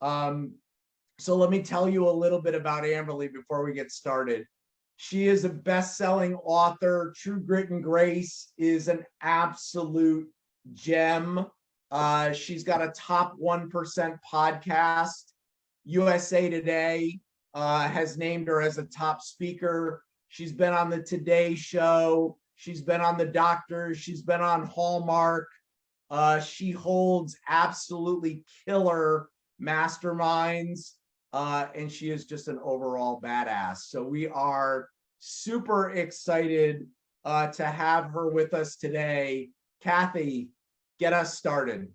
So let me tell you a little bit about Amberly before we get started. She is a best-selling author. True Grit and Grace is an absolute gem. She's got a top 1% podcast. USA Today has named her as a top speaker. She's been on the Today Show. She's been on The Doctor. She's been on Hallmark. She holds absolutely killer masterminds. And she is just an overall badass. So we are super excited to have her with us today. Kathy, get us started.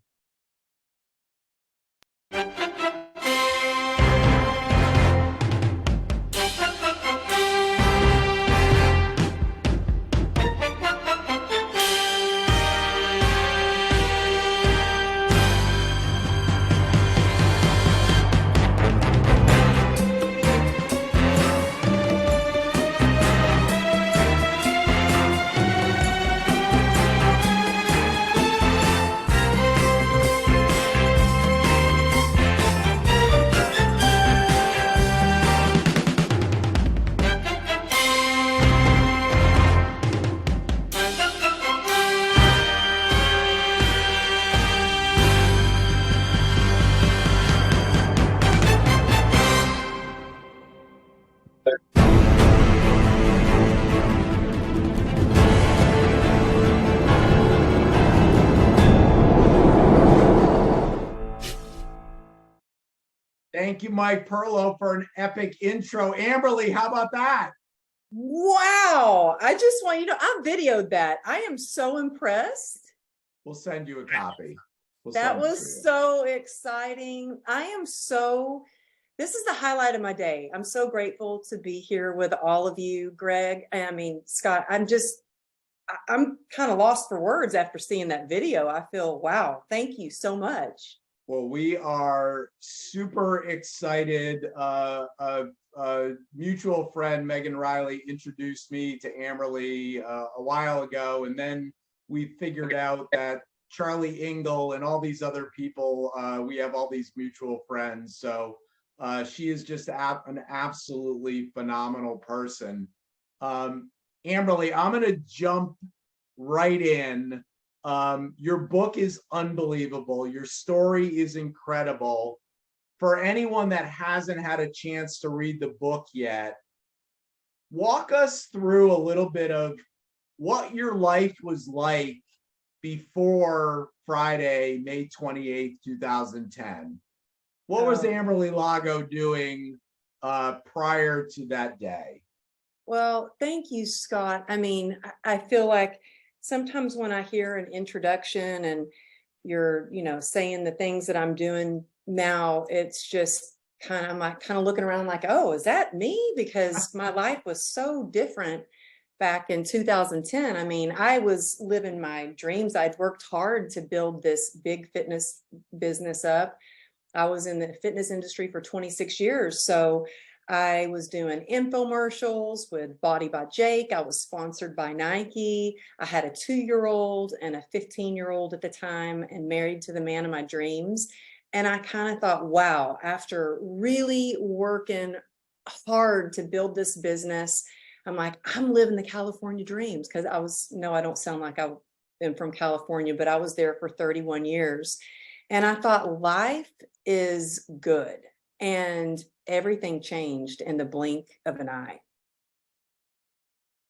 Thank you, Mike Perlow, for an epic intro. Amberly, how about that? Wow. I just want you to, I videoed that. I am so impressed. We'll send you a copy. That was so exciting. This is the highlight of my day. I'm so grateful to be here with all of you, Greg. I mean, Scott, I'm kind of lost for words after seeing that video. I feel, wow, thank you so much. Well, we are super excited. A mutual friend, Megan Riley, introduced me to Amberly a while ago, and then we figured out that Charlie Engel and all these other people, we have all these mutual friends. So she is just an absolutely phenomenal person. Amberly, I'm going to jump right in. Your book is unbelievable. Your story is incredible. For anyone that hasn't had a chance to read the book yet, walk us through a little bit of what your life was like before Friday, May 28th, 2010. What was Amberly Lago doing prior to that day? Well, thank you, Scott. I mean, I feel like sometimes when I hear an introduction and you're, saying the things that I'm doing now, it's just I'm kind of looking around like, oh, is that me? Because my life was so different back in 2010. I mean, I was living my dreams. I'd worked hard to build this big fitness business up. I was in the fitness industry for 26 years. So I was doing infomercials with Body by Jake. I was sponsored by Nike. I had a 2-year-old and a 15-year-old at the time and married to the man of my dreams. And I kind of thought, wow, after really working hard to build this business, I'm like, I'm living the California dreams, because I don't sound like I am from California, but I was there for 31 years. And I thought life is good. And everything changed in the blink of an eye.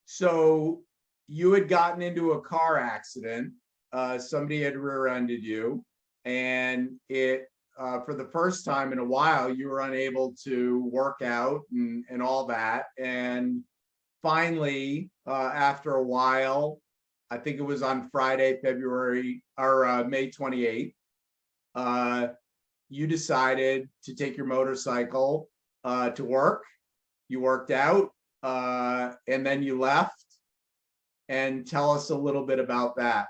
So you had gotten into a car accident. Somebody had rear-ended you, and it for the first time in a while, you were unable to work out and all that. And finally, after a while, I think it was on Friday, May 28th, you decided to take your motorcycle to work. You worked out, and then you left. And tell us a little bit about that.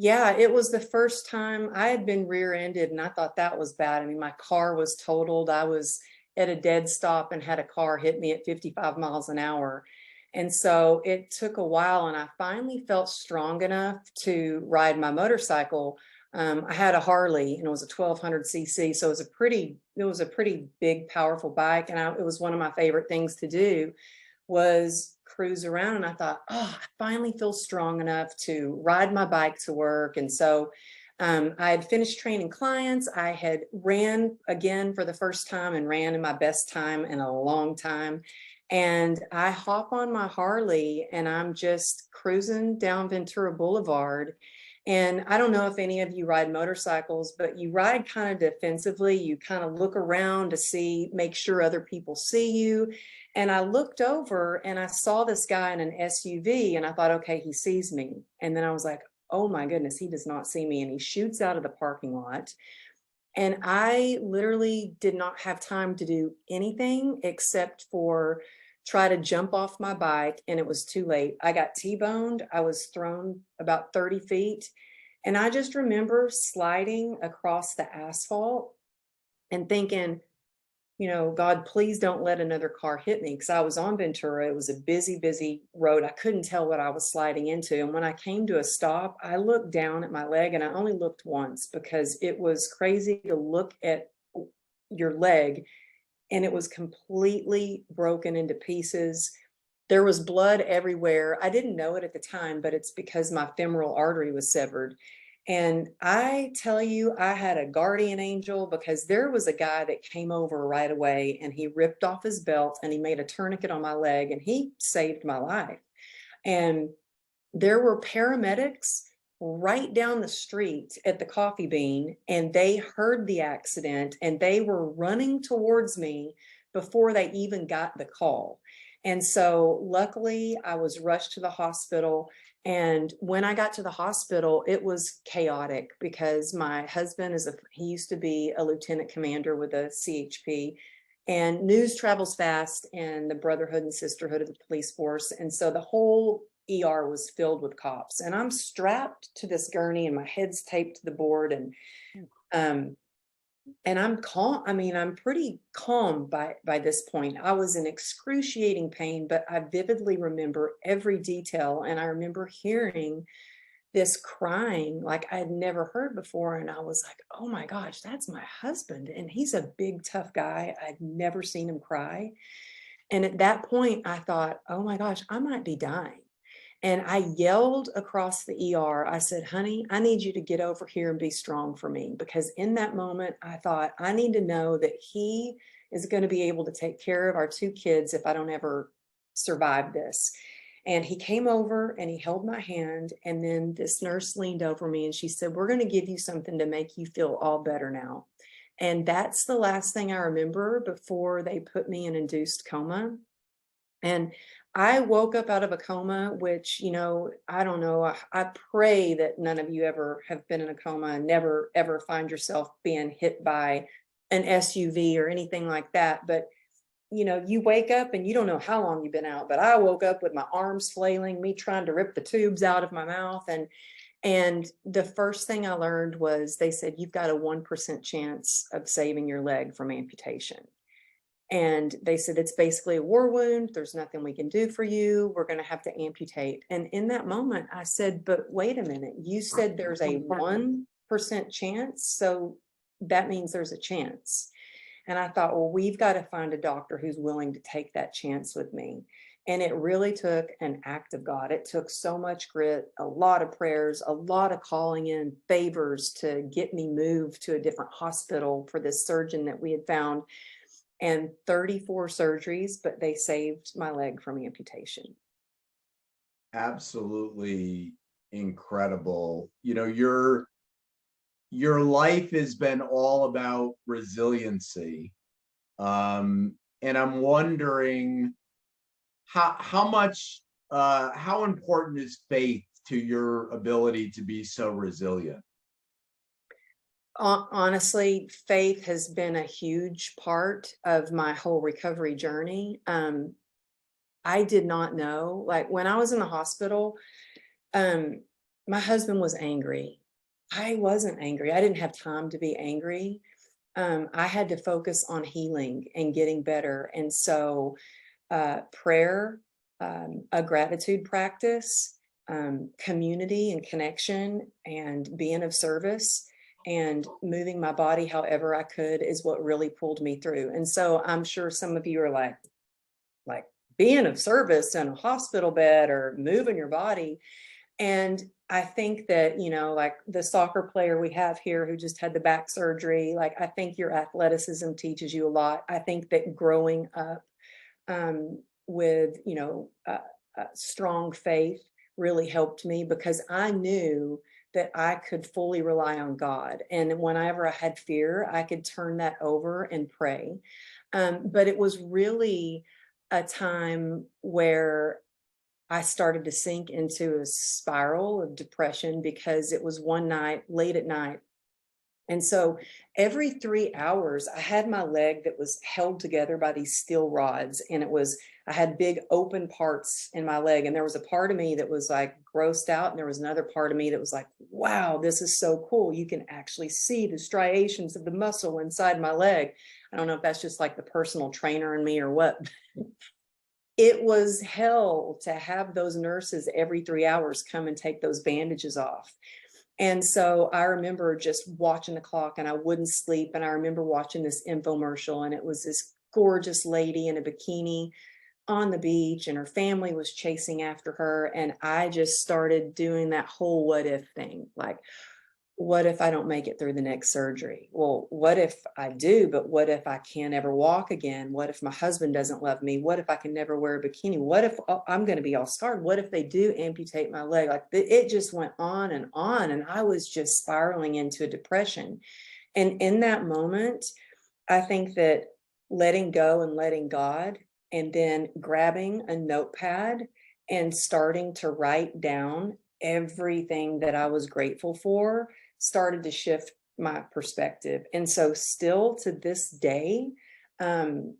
Yeah, it was the first time I had been rear-ended, and I thought that was bad. I mean, my car was totaled. I was at a dead stop and had a car hit me at 55 miles an hour. And so it took a while, and I finally felt strong enough to ride my motorcycle I had a Harley and it was a 1200 cc. So it was a pretty big, powerful bike. And it was one of my favorite things to do was cruise around. And I thought, oh, I finally feel strong enough to ride my bike to work. And so I had finished training clients. I had ran again for the first time and ran in my best time in a long time. And I hop on my Harley and I'm just cruising down Ventura Boulevard. And I don't know if any of you ride motorcycles, but you ride kind of defensively. You kind of look around to see, make sure other people see you. And I looked over and I saw this guy in an SUV and I thought, okay, he sees me. And then I was like, oh my goodness, he does not see me. And he shoots out of the parking lot. And I literally did not have time to do anything except for try to jump off my bike. And it was too late. I got T-boned. I was thrown about 30 feet. And I just remember sliding across the asphalt and thinking, God, please don't let another car hit me, because I was on Ventura. It was a busy, busy road. I couldn't tell what I was sliding into. And when I came to a stop, I looked down at my leg, and I only looked once because it was crazy to look at your leg, and it was completely broken into pieces. There was blood everywhere. I didn't know it at the time, but it's because my femoral artery was severed. And I tell you, I had a guardian angel, because there was a guy that came over right away and he ripped off his belt and he made a tourniquet on my leg and he saved my life. And there were paramedics right down the street at the Coffee Bean, and they heard the accident and they were running towards me before they even got the call. And so luckily I was rushed to the hospital. And when I got to the hospital, it was chaotic because my husband he used to be a lieutenant commander with a CHP, and news travels fast, and the brotherhood and sisterhood of the police force. And so the whole ER was filled with cops, and I'm strapped to this gurney and my head's taped to the board. And I'm calm. I mean, I'm pretty calm by this point. I was in excruciating pain, but I vividly remember every detail. And I remember hearing this crying like I had never heard before. And I was like, oh my gosh, that's my husband. And he's a big, tough guy. I'd never seen him cry. And at that point, I thought, oh my gosh, I might be dying. And I yelled across the ER. I said, honey, I need you to get over here and be strong for me. Because in that moment, I thought, I need to know that he is going to be able to take care of our two kids if I don't ever survive this. And he came over and he held my hand. And then this nurse leaned over me and she said, we're going to give you something to make you feel all better now. And that's the last thing I remember before they put me in induced coma. And I woke up out of a coma, which, I don't know. I pray that none of you ever have been in a coma and never, ever find yourself being hit by an SUV or anything like that. But, you wake up and you don't know how long you've been out. But I woke up with my arms flailing, me trying to rip the tubes out of my mouth. And the first thing I learned was they said, you've got a 1% chance of saving your leg from amputation. And they said, it's basically a war wound. There's nothing we can do for you. We're going to have to amputate. And in that moment, I said, but wait a minute, you said there's a 1% chance. So that means there's a chance. And I thought, well, we've got to find a doctor who's willing to take that chance with me. And it really took an act of God. It took so much grit, a lot of prayers, a lot of calling in favors to get me moved to a different hospital for this surgeon that we had found. And 34 surgeries, but they saved my leg from amputation. Absolutely incredible. Your life has been all about resiliency. And I'm wondering how important is faith to your ability to be so resilient? Honestly, faith has been a huge part of my whole recovery journey. I did not know, like when I was in the hospital, my husband was angry. I wasn't angry. I didn't have time to be angry. I had to focus on healing and getting better. And so prayer, a gratitude practice, community and connection and being of service and moving my body however I could is what really pulled me through. And so I'm sure some of you are like being of service in a hospital bed or moving your body. And I think that, you know, like the soccer player we have here who just had the back surgery, like I think your athleticism teaches you a lot. I think that growing up with, you know, strong faith really helped me because I knew that I could fully rely on God. And whenever I had fear, I could turn that over and pray. But it was really a time where I started to sink into a spiral of depression because it was one night, late at night. And so every 3 hours, I had my leg that was held together by these steel rods. And I had big open parts in my leg. And there was a part of me that was like grossed out. And there was another part of me that was like, wow, this is so cool. You can actually see the striations of the muscle inside my leg. I don't know if that's just like the personal trainer in me or what. It was hell to have those nurses every 3 hours come and take those bandages off. And so I remember just watching the clock and I wouldn't sleep. And I remember watching this infomercial and it was this gorgeous lady in a bikini on the beach and her family was chasing after her. And I just started doing that whole what if thing. Like, what if I don't make it through the next surgery? Well, what if I do, but what if I can't ever walk again? What if my husband doesn't love me? What if I can never wear a bikini? What if I'm going to be all scarred? What if they do amputate my leg? Like it just went on. And I was just spiraling into a depression. And in that moment, I think that letting go and letting God, and then grabbing a notepad and starting to write down everything that I was grateful for started to shift my perspective. And so still to this day, after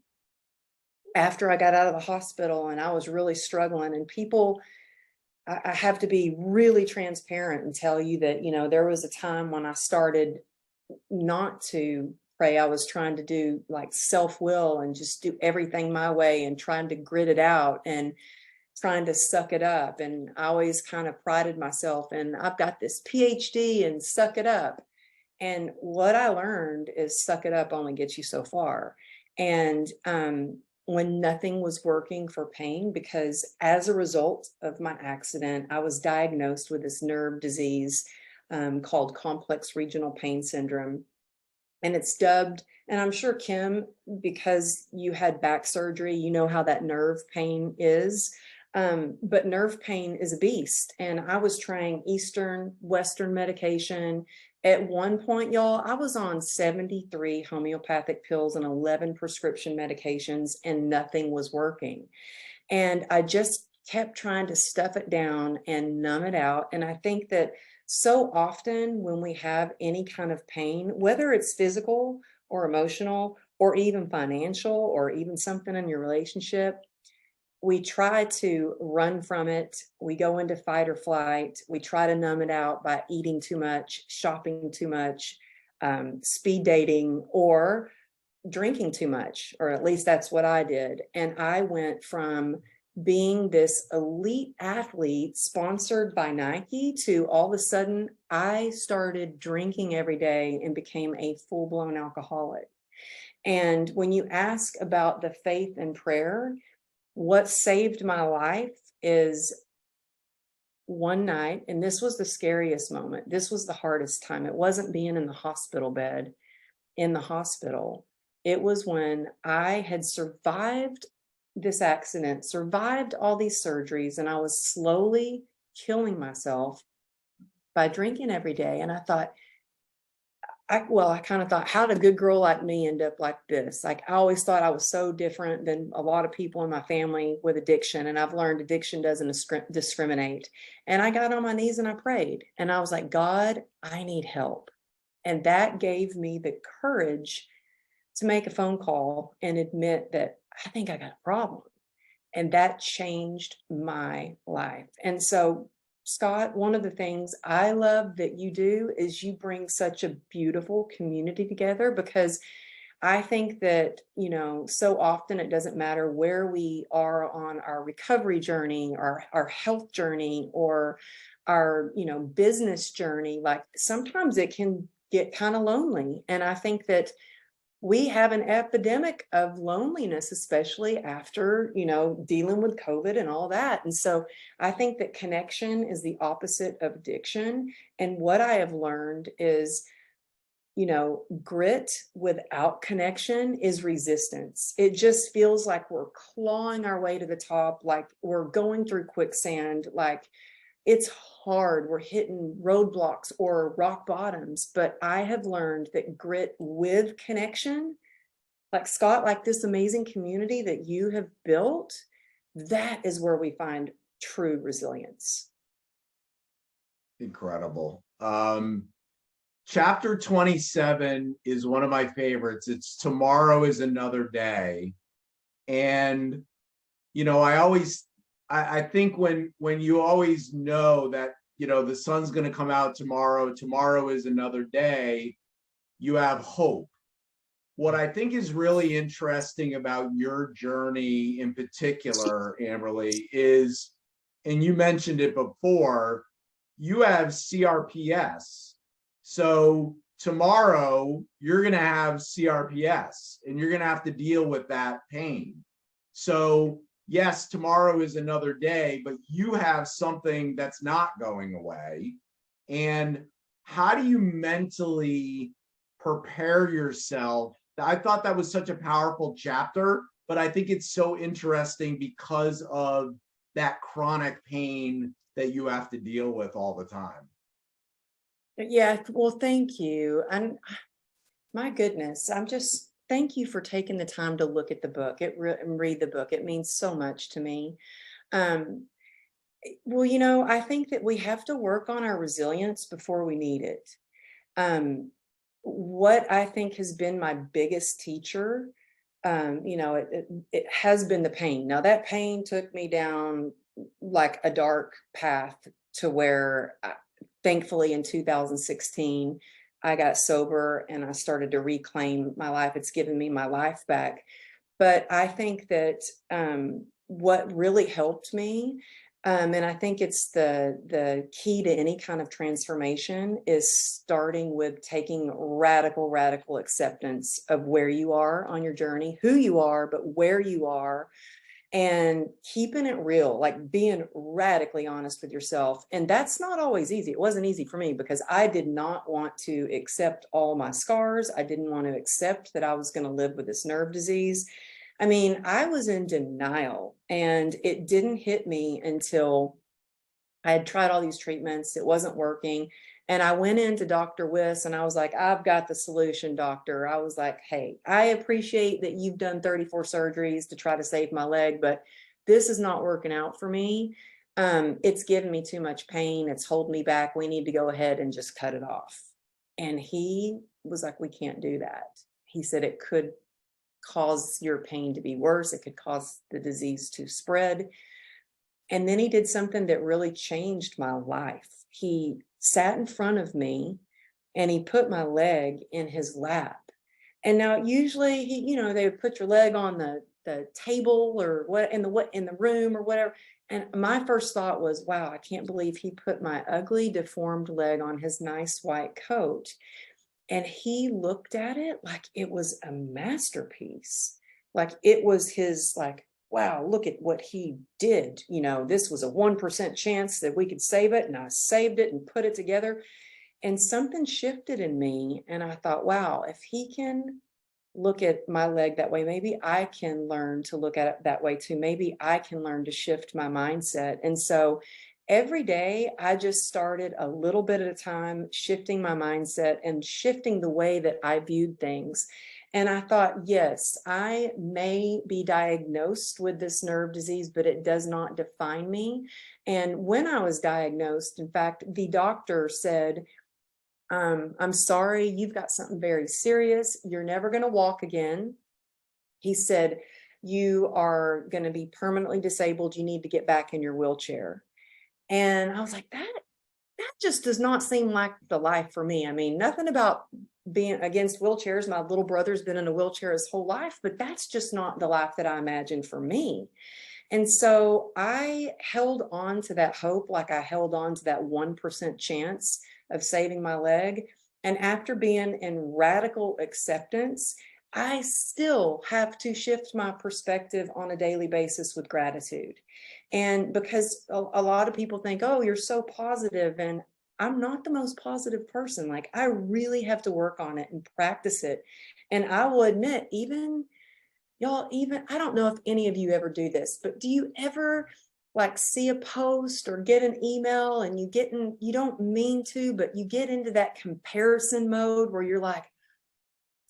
I got out of the hospital and I was really struggling and people, I have to be really transparent and tell you that, you know, there was a time when I started not to pray. I was trying to do like self-will and just do everything my way and trying to grit it out and trying to suck it up. And I always kind of prided myself and I've got this PhD and suck it up. And what I learned is suck it up only gets you so far. And when nothing was working for pain, because as a result of my accident, I was diagnosed with this nerve disease called complex regional pain syndrome. And it's dubbed, and I'm sure Kim, because you had back surgery, you know how that nerve pain is. But nerve pain is a beast. And I was trying Eastern, Western medication. At one point, y'all, I was on 73 homeopathic pills and 11 prescription medications, and nothing was working. And I just kept trying to stuff it down and numb it out. And I think that so often when we have any kind of pain, whether it's physical or emotional, or even financial, or even something in your relationship, we try to run from it. We go into fight or flight. We try to numb it out by eating too much, shopping too much, speed dating, or drinking too much, or at least that's what I did. And I went from being this elite athlete sponsored by Nike to all of a sudden I started drinking every day and became a full-blown alcoholic. And when you ask about the faith and prayer, what saved my life is one night, and this was the scariest moment. This was the hardest time. It wasn't being in the hospital bed in the hospital. It was when I had survived this accident, survived all these surgeries, and I was slowly killing myself by drinking every day. And I thought, I kind of thought, how did a good girl like me end up like this? Like I always thought I was so different than a lot of people in my family with addiction. And I've learned addiction doesn't discriminate. And I got on my knees and I prayed and I was like, God, I need help. And that gave me the courage to make a phone call and admit that I think I got a problem. And that changed my life. And so Scott, one of the things I love that you do is you bring such a beautiful community together, because I think that, so often it doesn't matter where we are on our recovery journey, our health journey, or our, business journey. Like sometimes it can get kind of lonely. And I think that we have an epidemic of loneliness, especially after, dealing with COVID and all that. And so I think that connection is the opposite of addiction. And what I have learned is, grit without connection is resistance. It just feels like we're clawing our way to the top, like we're going through quicksand, like it's hard. We're hitting roadblocks or rock bottoms. But I have learned that grit with connection, like Scott, like this amazing community that you have built, that is where we find true resilience. Incredible. Chapter 27 is one of my favorites. It's tomorrow is another day. And, I think when you always know that, the sun's going to come out tomorrow is another day, you have hope. What I think is really interesting about your journey in particular, Amberly, is, and you mentioned it before, you have CRPS. So tomorrow you're going to have CRPS and you're going to have to deal with that pain. So yes, tomorrow is another day, but you have something that's not going away. And how do you mentally prepare yourself? I thought that was such a powerful chapter, but I think it's so interesting because of that chronic pain that you have to deal with all the time. Yeah, well, thank you. And my goodness, thank you for taking the time to look at the book and read the book. It means so much to me. Um, well, I think that we have to work on our resilience before we need it. What I think has been my biggest teacher, it has been the pain. Now that pain took me down like a dark path to where thankfully in 2016, I got sober and I started to reclaim my life. It's given me my life back. But I think that what really helped me, and I think it's the key to any kind of transformation, is starting with taking radical acceptance of where you are on your journey, who you are, but where you are, and keeping it real, like being radically honest with yourself. And that's not always easy. It wasn't easy for me because I did not want to accept all my scars. I didn't want to accept that I was going to live with this nerve disease. I mean, I was in denial, and it didn't hit me until I had tried all these treatments. It wasn't working. And I went into Dr. Wiss and I was like, I've got the solution, doctor. I was like, hey, I appreciate that you've done 34 surgeries to try to save my leg, but this is not working out for me. It's giving me too much pain. It's holding me back. We need to go ahead and just cut it off. And he was like, we can't do that. He said it could cause your pain to be worse. It could cause the disease to spread. And then he did something that really changed my life. He sat in front of me and he put my leg in his lap. And now usually they would put your leg on the table or what in the room or whatever. And my first thought was, wow, I can't believe he put my ugly, deformed leg on his nice white coat. And he looked at it like it was a masterpiece. Like it was his, like, wow, look at what he did. This was a 1% chance that we could save it. And I saved it and put it together. And something shifted in me. And I thought, wow, if he can look at my leg that way, maybe I can learn to look at it that way too. Maybe I can learn to shift my mindset. And so every day I just started a little bit at a time, shifting my mindset and shifting the way that I viewed things. And I thought, yes, I may be diagnosed with this nerve disease, but it does not define me. And when I was diagnosed, in fact, the doctor said, I'm sorry, you've got something very serious. You're never going to walk again. He said, you are going to be permanently disabled. You need to get back in your wheelchair. And I was like, that just does not seem like the life for me. I mean, nothing about being against wheelchairs. My little brother's been in a wheelchair his whole life, but that's just not the life that I imagined for me. And so I held on to that hope, like I held on to that 1% chance of saving my leg. And after being in radical acceptance, I still have to shift my perspective on a daily basis with gratitude. And because a lot of people think, oh, you're so positive, and I'm not the most positive person. Like, I really have to work on it and practice it. And I will admit, even y'all, even I don't know if any of you ever do this, but do you ever like see a post or get an email and you don't mean to, but you get into that comparison mode where you're like,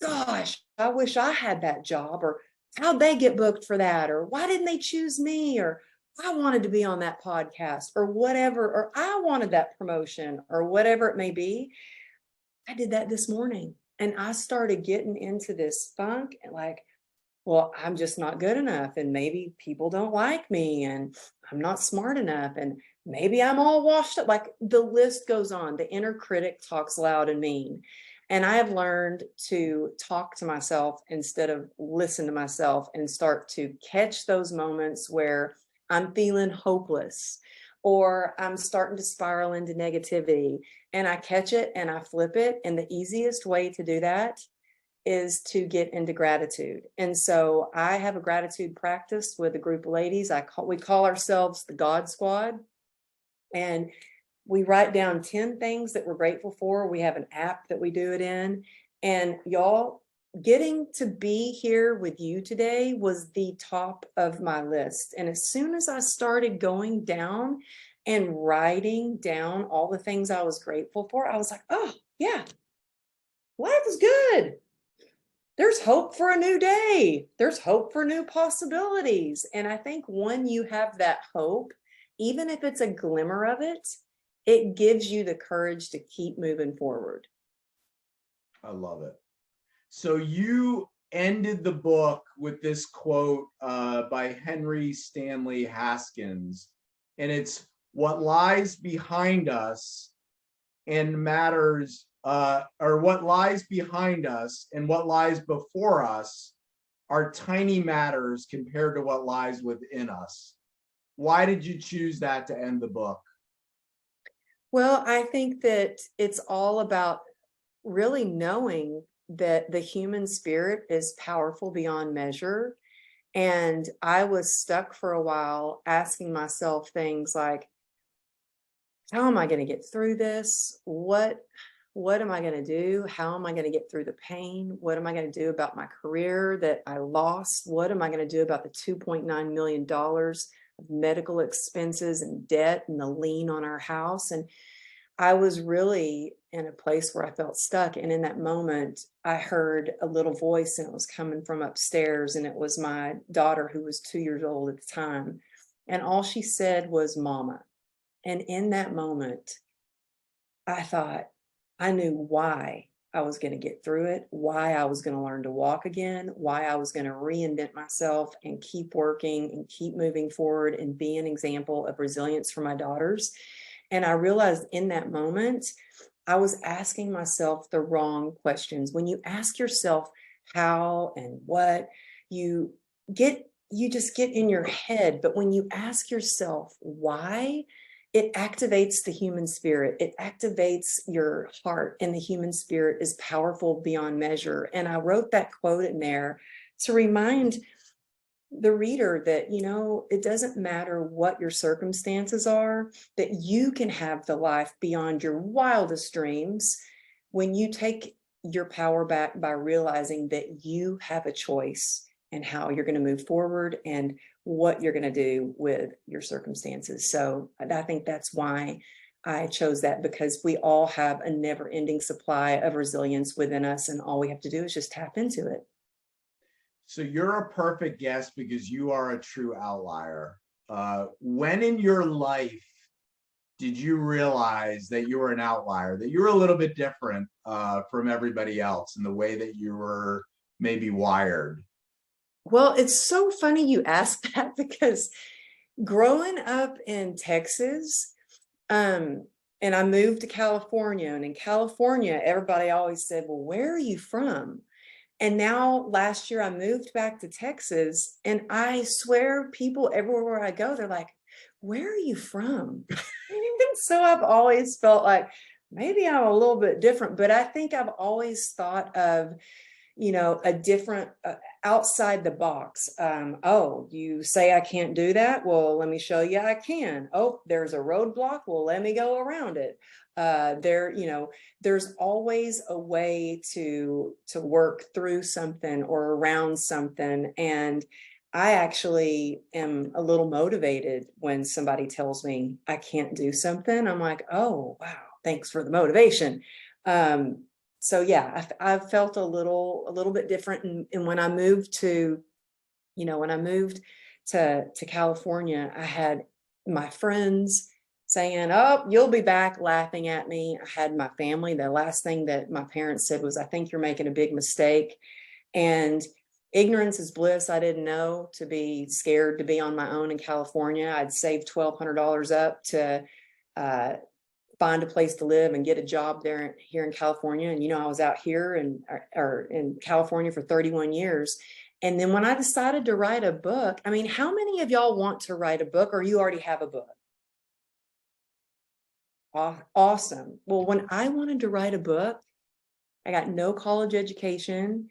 gosh, I wish I had that job, or how'd they get booked for that, or why didn't they choose me, or I wanted to be on that podcast, or whatever, or I wanted that promotion, or whatever it may be. I did that this morning, and I started getting into this funk, and like, well, I'm just not good enough, and maybe people don't like me, and I'm not smart enough, and maybe I'm all washed up. Like, the list goes on. The inner critic talks loud and mean. And I have learned to talk to myself instead of listen to myself, and start to catch those moments where I'm feeling hopeless or I'm starting to spiral into negativity, and I catch it and I flip it. And the easiest way to do that is to get into gratitude. And so I have a gratitude practice with a group of ladies. We call ourselves the God Squad. And we write down 10 things that we're grateful for. We have an app that we do it in. And y'all, getting to be here with you today was the top of my list. And as soon as I started going down and writing down all the things I was grateful for, I was like, oh, yeah, life is good. There's hope for a new day. There's hope for new possibilities. And I think when you have that hope, even if it's a glimmer of it, it gives you the courage to keep moving forward. I love it. So you ended the book with this quote by Henry Stanley Haskins, and it's, what lies behind us and matters, or what lies behind us and what lies before us are tiny matters compared to what lies within us. Why did you choose that to end the book? Well, I think that it's all about really knowing that the human spirit is powerful beyond measure. And I was stuck for a while asking myself things like, how am I going to get through this? What am I going to do? How am I going to get through the pain? What am I going to do about my career that I lost? What am I going to do about the $2.9 million of medical expenses and debt and the lien on our house? And I was really in a place where I felt stuck. And in that moment, I heard a little voice, and it was coming from upstairs. And it was my daughter, who was 2 years old at the time. And all she said was, "Mama." And in that moment, I thought, I knew why I was going to get through it, why I was going to learn to walk again, why I was going to reinvent myself and keep working and keep moving forward and be an example of resilience for my daughters. And I realized in that moment, I was asking myself the wrong questions. When you ask yourself how and what, you just get in your head. But when you ask yourself why, it activates the human spirit. It activates your heart, and the human spirit is powerful beyond measure. And I wrote that quote in there to remind the reader that, it doesn't matter what your circumstances are, that you can have the life beyond your wildest dreams when you take your power back by realizing that you have a choice in how you're going to move forward and what you're going to do with your circumstances. So I think that's why I chose that, because we all have a never-ending supply of resilience within us, and all we have to do is just tap into it. So you're a perfect guest because you are a true outlier. When in your life did you realize that you were an outlier, that you were a little bit different from everybody else in the way that you were maybe wired? Well, it's so funny you ask that, because growing up in Texas, and I moved to California, and in California, everybody always said, well, where are you from? And now last year I moved back to Texas, and I swear people everywhere where I go, they're like, where are you from? And so I've always felt like maybe I'm a little bit different, but I think I've always thought of, a different outside the box. Oh, you say I can't do that? Well, let me show you I can. Oh, there's a roadblock. Well, let me go around it. There's always a way to work through something or around something. And I actually am a little motivated when somebody tells me I can't do something. I'm like, oh, wow, thanks for the motivation. So yeah, I've felt a little bit different. And when I moved to, when I moved to California, I had my friends saying, oh, you'll be back, laughing at me. I had my family. The last thing that my parents said was, I think you're making a big mistake. And ignorance is bliss. I didn't know to be scared to be on my own in California. I'd saved $1,200 up to find a place to live and get a job here in California. And, I was out here or in California for 31 years. And then when I decided to write a book, I mean, how many of y'all want to write a book, or you already have a book? Awesome. Well, when I wanted to write a book, I got no college education.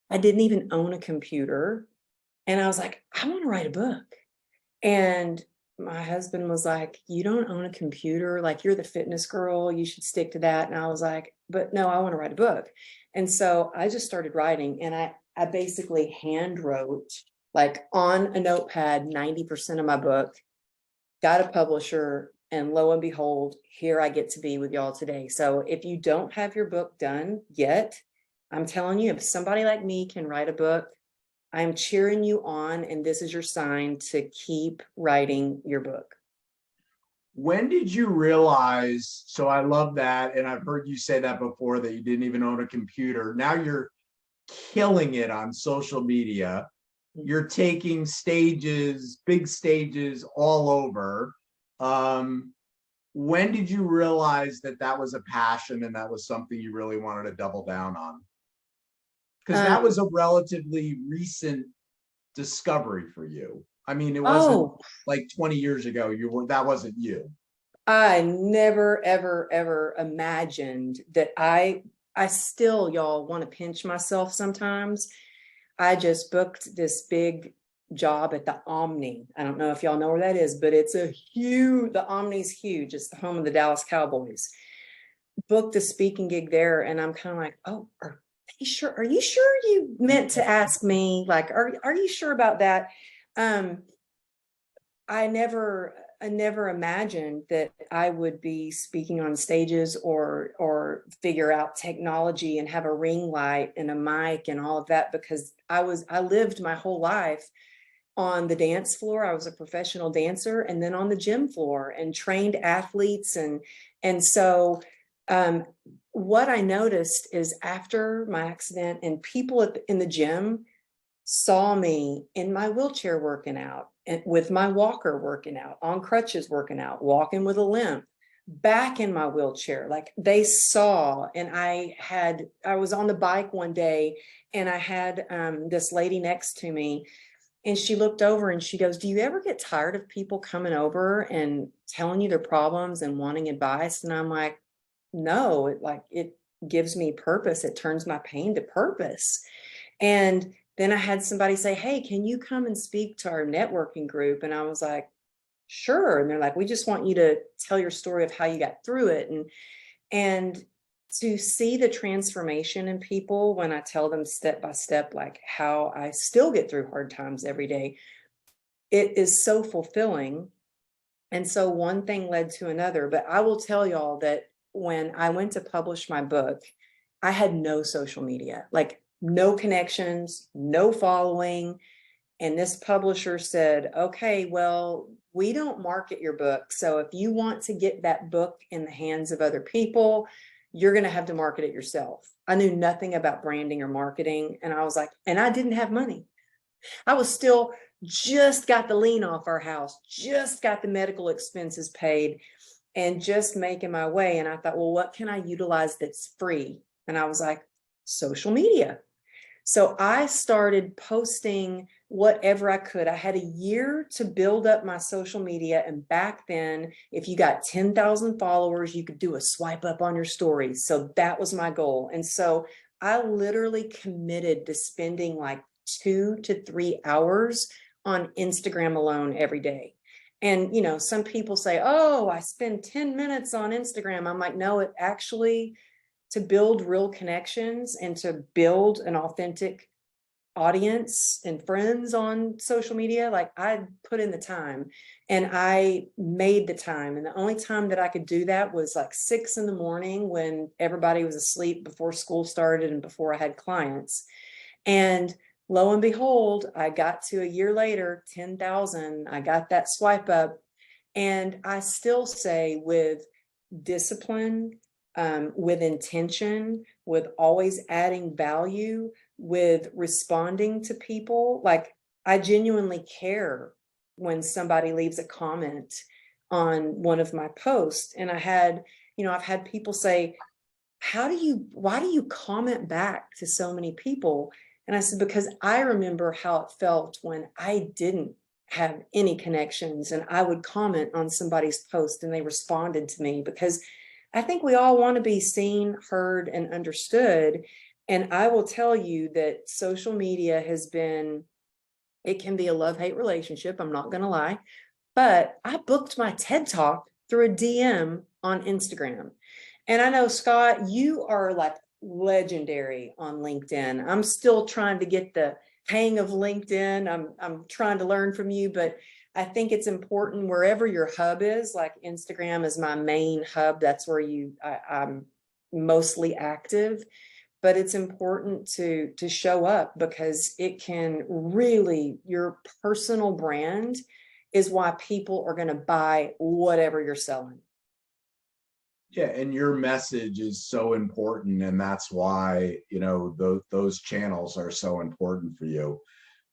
I didn't even own a computer. And I was like, I want to write a book. And my husband was like, you don't own a computer, like you're the fitness girl, you should stick to that. And I was like, but no, I want to write a book. And so I just started writing, and I basically hand wrote, like on a notepad, 90% of my book, got a publisher, and lo and behold, here I get to be with y'all today. So if you don't have your book done yet, I'm telling you, if somebody like me can write a book, I'm cheering you on, and this is your sign to keep writing your book. When did you realize? So I love that. And I've heard you say that before, that you didn't even own a computer. Now you're killing it on social media. You're taking stages, big stages all over. When did you realize that that was a passion and that was something you really wanted to double down on? Because that was a relatively recent discovery for you. I mean, it wasn't like 20 years ago. That wasn't you. I never, ever, ever imagined that I still, y'all, want to pinch myself sometimes. I just booked this big job at the Omni. I don't know if y'all know where that is, but it's the Omni's huge. It's the home of the Dallas Cowboys. Booked a speaking gig there, and I'm kind of like, oh, are you sure you meant to ask me? Like, are you sure about that? I never imagined that I would be speaking on stages or figure out technology and have a ring light and a mic and all of that, because I lived my whole life on the dance floor. I was a professional dancer, and then on the gym floor, and trained athletes. And so what I noticed is, after my accident, and people in the gym saw me in my wheelchair working out, and with my walker working out, on crutches working out, walking with a limp, back in my wheelchair. Like, they saw. And I was on the bike one day, and I had this lady next to me, and she looked over and she goes, do you ever get tired of people coming over and telling you their problems and wanting advice? And I'm like, no, it gives me purpose. It turns my pain to purpose. And then I had somebody say, hey, can you come and speak to our networking group? And I was like, sure. And they're like, we just want you to tell your story of how you got through it. And to see the transformation in people when I tell them step by step, like how I still get through hard times every day, it is so fulfilling. And so one thing led to another. But I will tell y'all that when I went to publish my book, I had no social media, like no connections, no following. And this publisher said, okay, well, we don't market your book. So if you want to get that book in the hands of other people, you're going to have to market it yourself. I knew nothing about branding or marketing. And I was like, and I didn't have money. I was still just got the lien off our house, just got the medical expenses paid. and just making my way. And I thought, well, what can I utilize that's free? And I was like, social media. So I started posting whatever I could. I had a year to build up my social media. And back then, if you got 10,000 followers, you could do a swipe up on your stories. So that was my goal. And so I literally committed to spending like 2 to 3 hours on Instagram alone every day. And, some people say, oh, I spend 10 minutes on Instagram. I'm like, no, it actually, to build real connections and to build an authentic audience and friends on social media, like I put in the time and I made the time. And the only time that I could do that was like 6 in the morning when everybody was asleep before school started and before I had clients. And lo and behold, I got to a year later, 10,000, I got that swipe up. And I still say with discipline, with intention, with always adding value, with responding to people. Like I genuinely care when somebody leaves a comment on one of my posts. And I've had people say, why do you comment back to so many people? And I said, because I remember how it felt when I didn't have any connections and I would comment on somebody's post and they responded to me, because I think we all want to be seen, heard, and understood. And I will tell you that social media it can be a love-hate relationship. I'm not going to lie, but I booked my TED Talk through a DM on Instagram. And I know, Scott, you are like legendary on LinkedIn. I'm still trying to get the hang of LinkedIn. I'm trying to learn from you, but I think it's important wherever your hub is. Like Instagram is my main hub. That's where I'm mostly active. But it's important to show up, because it can really, your personal brand is why people are going to buy whatever you're selling. Yeah, and your message is so important, and that's why those channels are so important for you.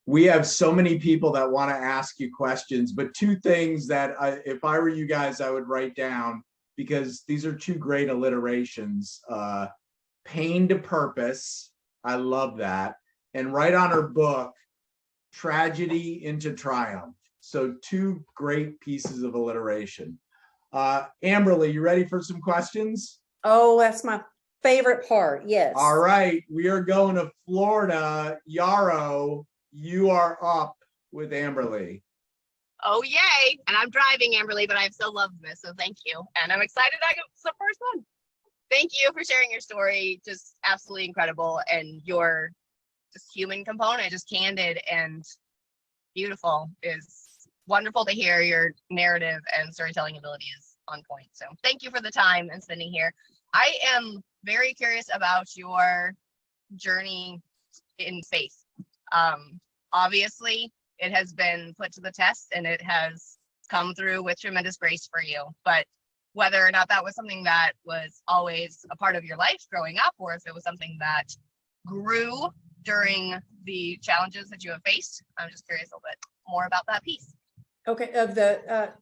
We have so many people that want to ask you questions, but two things that if I were you guys, I would write down, because these are two great alliterations. Pain to purpose. I love that. And right on her book, tragedy into triumph. So two great pieces of alliteration. Amberly, you ready for some questions? Oh, that's my favorite part. Yes. All right. We are going to Florida. Yarrow, you are up with Amberly. Oh, yay. And I'm driving, Amberly, but I still love this. So thank you. And I'm excited I got the first one. Thank you for sharing your story. Just absolutely incredible. And your just human component, just candid and beautiful. Is wonderful to hear. Your narrative and storytelling ability is on point. So thank you for the time and spending here. I am very curious about your journey in faith. Obviously, it has been put to the test and it has come through with tremendous grace for you. But whether or not that was something that was always a part of your life growing up, or if it was something that grew during the challenges that you have faced, I'm just curious a little bit more about that piece. Okay,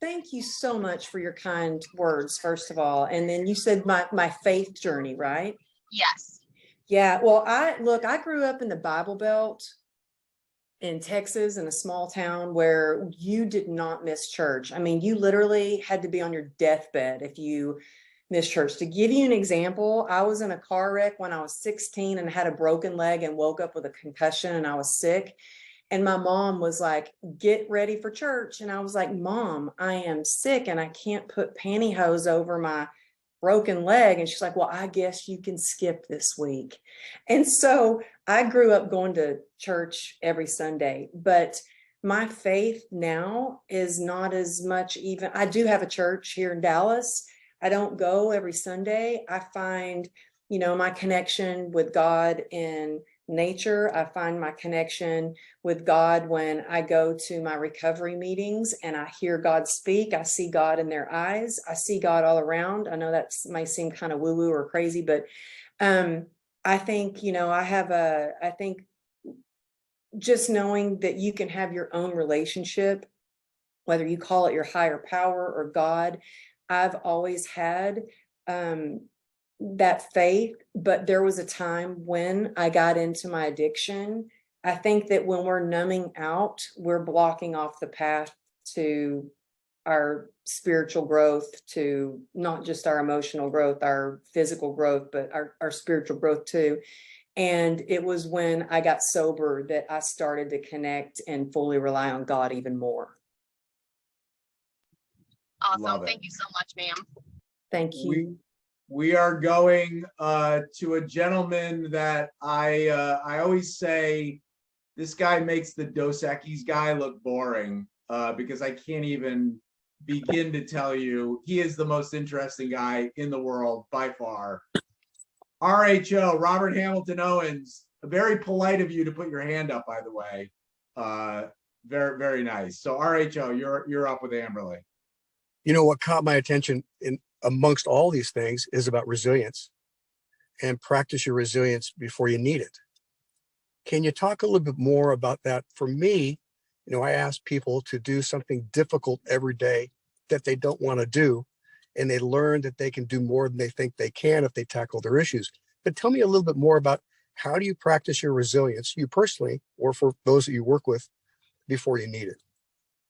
thank you so much for your kind words, first of all. And then you said my faith journey, right? Yes. Yeah, well, I grew up in the Bible Belt in Texas, in a small town where you did not miss church. I mean, you literally had to be on your deathbed if you missed church. To give you an example, I was in a car wreck when I was 16 and had a broken leg and woke up with a concussion and I was sick. And my mom was like, get ready for church. And I was like, Mom, I am sick and I can't put pantyhose over my broken leg. And she's like, well, I guess you can skip this week. And so I grew up going to church every Sunday, but my faith now is not as much. Even I do have a church here in Dallas. I don't go every Sunday. I find, my connection with God in nature. I find my connection with God when I go to my recovery meetings and I hear God speak. I see God in their eyes. I see God all around. I know that may seem kind of woo-woo or crazy, but I think, I think just knowing that you can have your own relationship, whether you call it your higher power or God, I've always had that faith, but there was a time when I got into my addiction. I think that when we're numbing out, we're blocking off the path to our spiritual growth, to not just our emotional growth, our physical growth, but our spiritual growth too. And it was when I got sober that I started to connect and fully rely on God even more. Awesome. Love it. Thank you so much, ma'am. Thank you. We are going to a gentleman that I always say, this guy makes the Dos Equis guy look boring because I can't even begin to tell you he is the most interesting guy in the world by far. RHO, Robert Hamilton Owens, very polite of you to put your hand up, by the way. Very, very nice. So RHO, you're up with Amberly. You know, what caught my attention in amongst all these things is about resilience, and practice your resilience before you need it. Can you talk a little bit more about that? For me, you know, I ask people to do something difficult every day that they don't want to do, and they learn that they can do more than they think they can if they tackle their issues. But tell me a little bit more about, how do you practice your resilience, you personally, or for those that you work with, before you need it?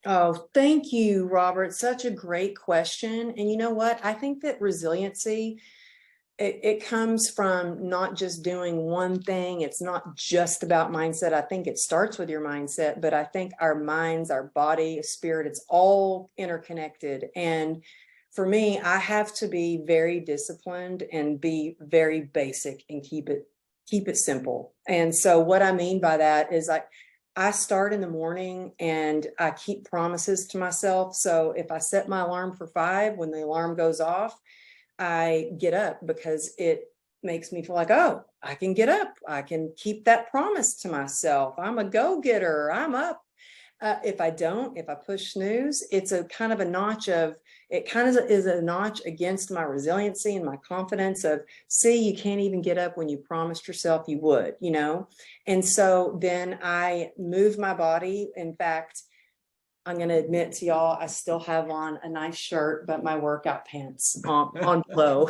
Oh, thank you, Robert. Such a great question. And you know what? I think that resiliency, it comes from not just doing one thing. It's not just about mindset. I think it starts with your mindset, but I think our minds, our body, spirit, it's all interconnected. And for me, I have to be very disciplined and be very basic and keep it simple. And so what I mean by that is I start in the morning and I keep promises to myself. So if I set my alarm for 5, when the alarm goes off, I get up because it makes me feel like, oh, I can get up. I can keep that promise to myself. I'm a go-getter. I'm up. If I don't, if I push snooze, it's a kind of a notch of, it kind of is a notch against my resiliency and my confidence of, see, you can't even get up when you promised yourself you would, you know? And so then I move my body. In fact, I'm going to admit to y'all, I still have on a nice shirt, but my workout pants on low.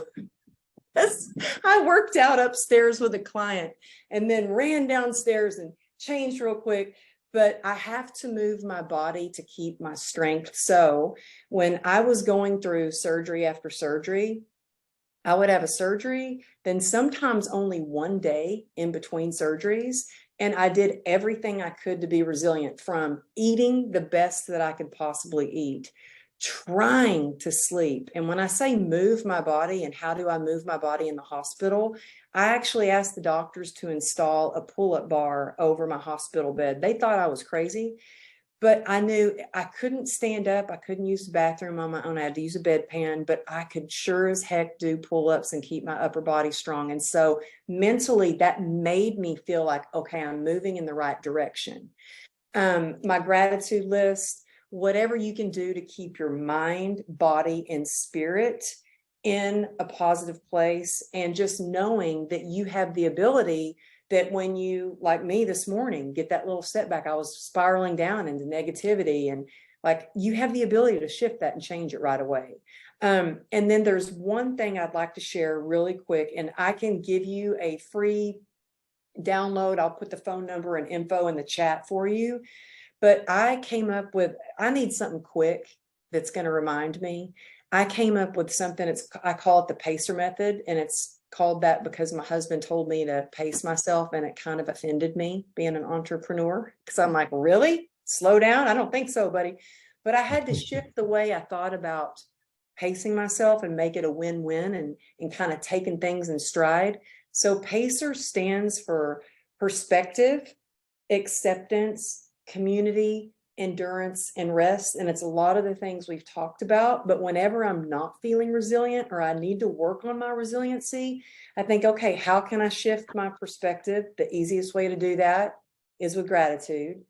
I worked out upstairs with a client and then ran downstairs and changed real quick. But I have to move my body to keep my strength. So when I was going through surgery after surgery, I would have a surgery, then sometimes only one day in between surgeries. And I did everything I could to be resilient, from eating the best that I could possibly eat, trying to sleep. And when I say move my body, and how do I move my body in the hospital, I actually asked the doctors to install a pull-up bar over my hospital bed. They thought I was crazy, but I knew I couldn't stand up. I couldn't use the bathroom on my own. I had to use a bedpan, but I could sure as heck do pull-ups and keep my upper body strong. And so mentally, that made me feel like, okay, I'm moving in the right direction. My gratitude list, whatever you can do to keep your mind, body, and spirit in a positive place, and just knowing that you have the ability that when you, like me this morning, get that little setback, I was spiraling down into negativity, and like, you have the ability to shift that and change it right away. And then there's one thing I'd like to share really quick, and I can give you a free download. I'll put the phone number and info in the chat for you. But I came up with, I need something quick that's going to remind me. I came up with something, I call it the pacer method, and it's called that because my husband told me to pace myself, and it kind of offended me being an entrepreneur, because I'm like, really? Slow down? I don't think so, buddy. But I had to shift the way I thought about pacing myself and make it a win-win, and kind of taking things in stride. So PACER stands for perspective, acceptance, community, endurance, and rest. And it's a lot of the things we've talked about. But whenever I'm not feeling resilient, or I need to work on my resiliency, I think, okay, how can I shift my perspective? The easiest way to do that is with gratitude.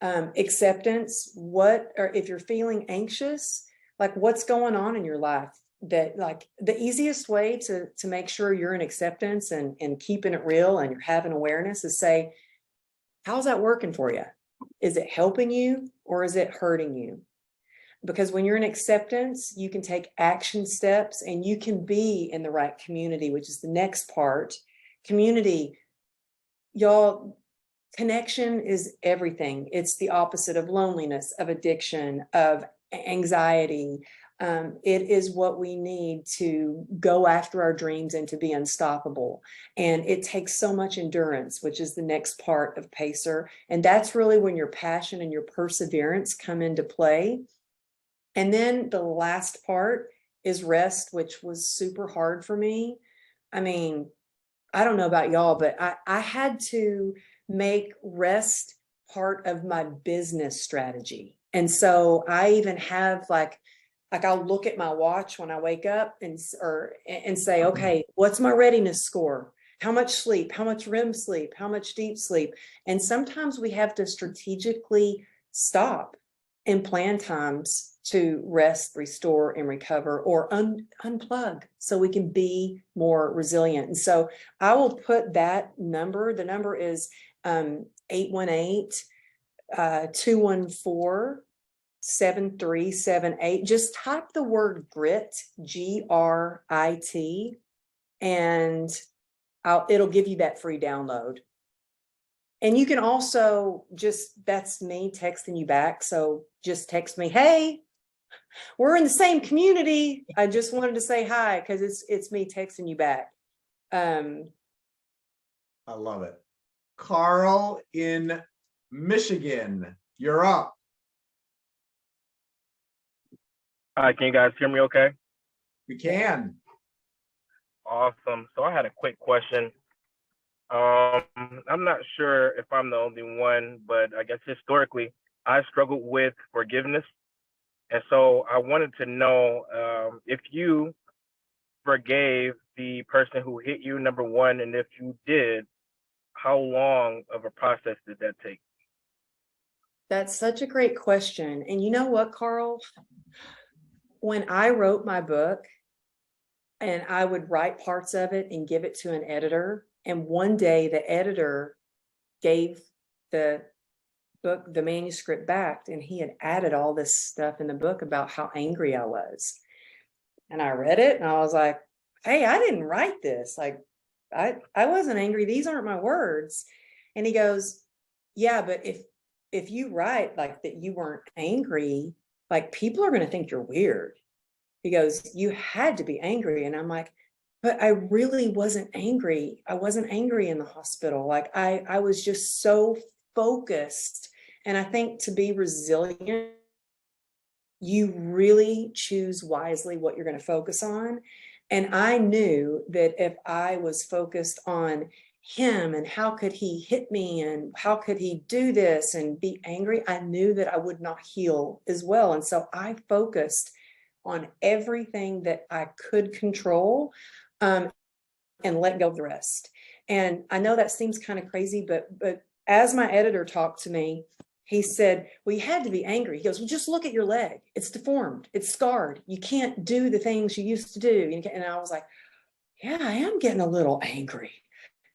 Acceptance, or if you're feeling anxious, like, what's going on in your life? That, like, the easiest way to make sure you're in acceptance and keeping it real and you're having awareness is say, how's that working for you? Is it helping you or is it hurting you? Because when you're in acceptance, you can take action steps and you can be in the right community, which is the next part. Community, y'all, connection is everything. It's the opposite of loneliness, of addiction, of anxiety. It is what we need to go after our dreams and to be unstoppable. And it takes so much endurance, which is the next part of Pacer. And that's really when your passion and your perseverance come into play. And then the last part is rest, which was super hard for me. I mean, I don't know about y'all, but I had to make rest part of my business strategy. And so I even have like I'll look at my watch when I wake up and say, okay, what's my readiness score? How much sleep? How much REM sleep? How much deep sleep? And sometimes we have to strategically stop and plan times to rest, restore, and recover, or unplug so we can be more resilient. And so I will put that number, the number is 818-214-7378. Just type the word grit, GRIT, and it'll give you that free download. And you can also that's me texting you back. So just text me, hey, we're in the same community. I just wanted to say hi because it's me texting you back. I love it. Carl in Michigan, you're up. Hi, can you guys hear me okay? We can. Awesome. So I had a quick question. I'm not sure if I'm the only one, but I guess historically, I struggled with forgiveness. And so I wanted to know if you forgave the person who hit you, number one, and if you did, how long of a process did that take? That's such a great question. And you know what, Carl? When I wrote my book, and I would write parts of it and give it to an editor, and one day the editor gave the book, the manuscript back, and he had added all this stuff in the book about how angry I was. And I read it and I was like, hey, I didn't write this. Like, I wasn't angry. These aren't my words. And he goes, yeah, but if you write like that you weren't angry, like people are going to think you're weird. He goes, you had to be angry. And I'm like, but I really wasn't angry. I wasn't angry in the hospital. Like I was just so focused. And I think to be resilient, you really choose wisely what you're going to focus on. And I knew that if I was focused on him and how could he hit me and how could he do this and be angry, I knew that I would not heal as well. And so I focused on everything that I could control and let go of the rest. And I know that seems kind of crazy, but as my editor talked to me, he said, well, you had to be angry. He goes, well, just look at your leg. It's deformed. It's scarred. You can't do the things you used to do. And I was like, yeah, I am getting a little angry.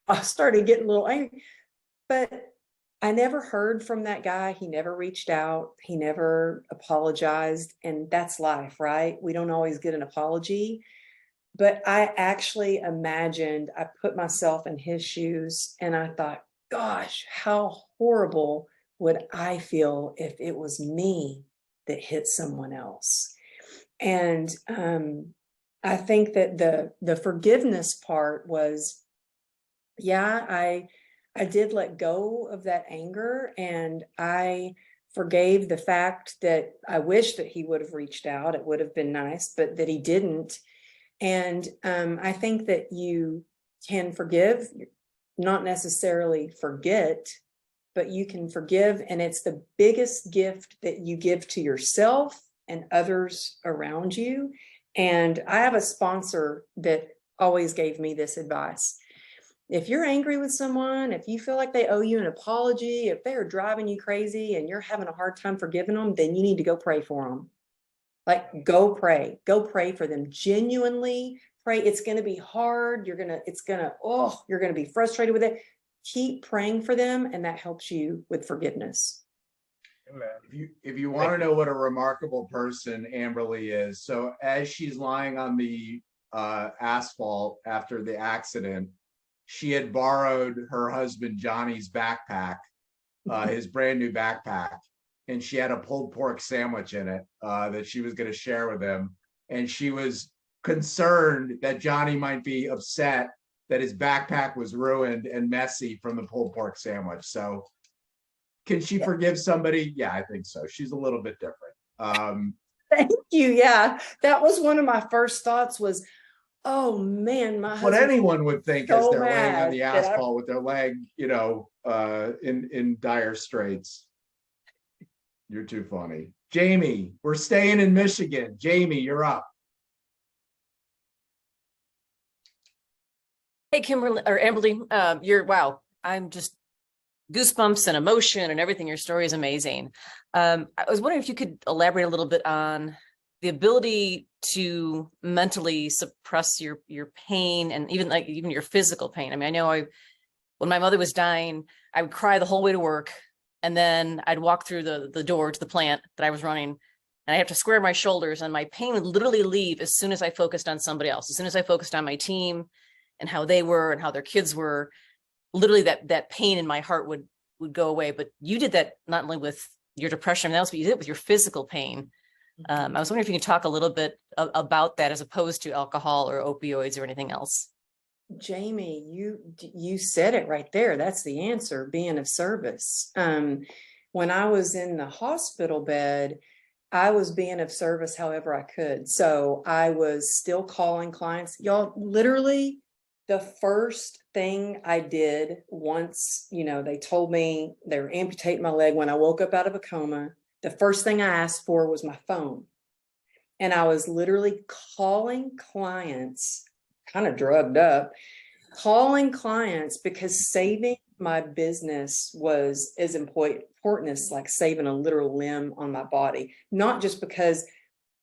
I started getting a little angry, but I never heard from that guy. He never reached out. He never apologized. And that's life, right? We don't always get an apology. But I actually imagined, I put myself in his shoes and I thought, gosh, how horrible would I feel if it was me that hit someone else? And I think that the forgiveness part was, yeah, I did let go of that anger, and I forgave the fact that I wish that he would have reached out. It would have been nice, but that he didn't. And I think that you can forgive, not necessarily forget, but you can forgive. And it's the biggest gift that you give to yourself and others around you. And I have a sponsor that always gave me this advice. If you're angry with someone, if you feel like they owe you an apology, if they're driving you crazy and you're having a hard time forgiving them, then you need to go pray for them. Like, go pray for them. Genuinely pray. It's going to be hard. You're going to be frustrated with it. Keep praying for them. And that helps you with forgiveness. Amen. If you want to know what a remarkable person Amberly is, so as she's lying on the asphalt after the accident, she had borrowed her husband Johnny's backpack, his brand new backpack, and she had a pulled pork sandwich in it that she was going to share with him. And she was concerned that Johnny might be upset that his backpack was ruined and messy from the pulled pork sandwich. So can she forgive somebody? Yeah, I think so. She's a little bit different. Thank you. Yeah, that was one of my first thoughts was, oh man, my What husband anyone would think so as they're laying on the mad that I- asphalt with their leg, in dire straits. You're too funny. Jamie, we're staying in Michigan. Jamie, you're up. Hey, Kimberly or Amberly, wow. I'm just goosebumps and emotion and everything. Your story is amazing. I was wondering if you could elaborate a little bit on the ability to mentally suppress your pain and even your physical pain. I mean, I know when my mother was dying, I would cry the whole way to work, and then I'd walk through the door to the plant that I was running, and I have to square my shoulders, and my pain would literally leave as soon as I focused on somebody else, as soon as I focused on my team and how they were and how their kids were. Literally that pain in my heart would go away. But you did that not only with your depression and else, but you did it with your physical pain. I was wondering if you could talk a little bit about that as opposed to alcohol or opioids or anything else. Jamie, you said it right there. That's the answer, being of service. When I was in the hospital bed, I was being of service however I could. So I was still calling clients. Y'all, literally, the first thing I did once, they told me they were amputating my leg when I woke up out of a coma, the first thing I asked for was my phone. And I was literally calling clients, kind of drugged up, calling clients because saving my business was as important as like saving a literal limb on my body, not just because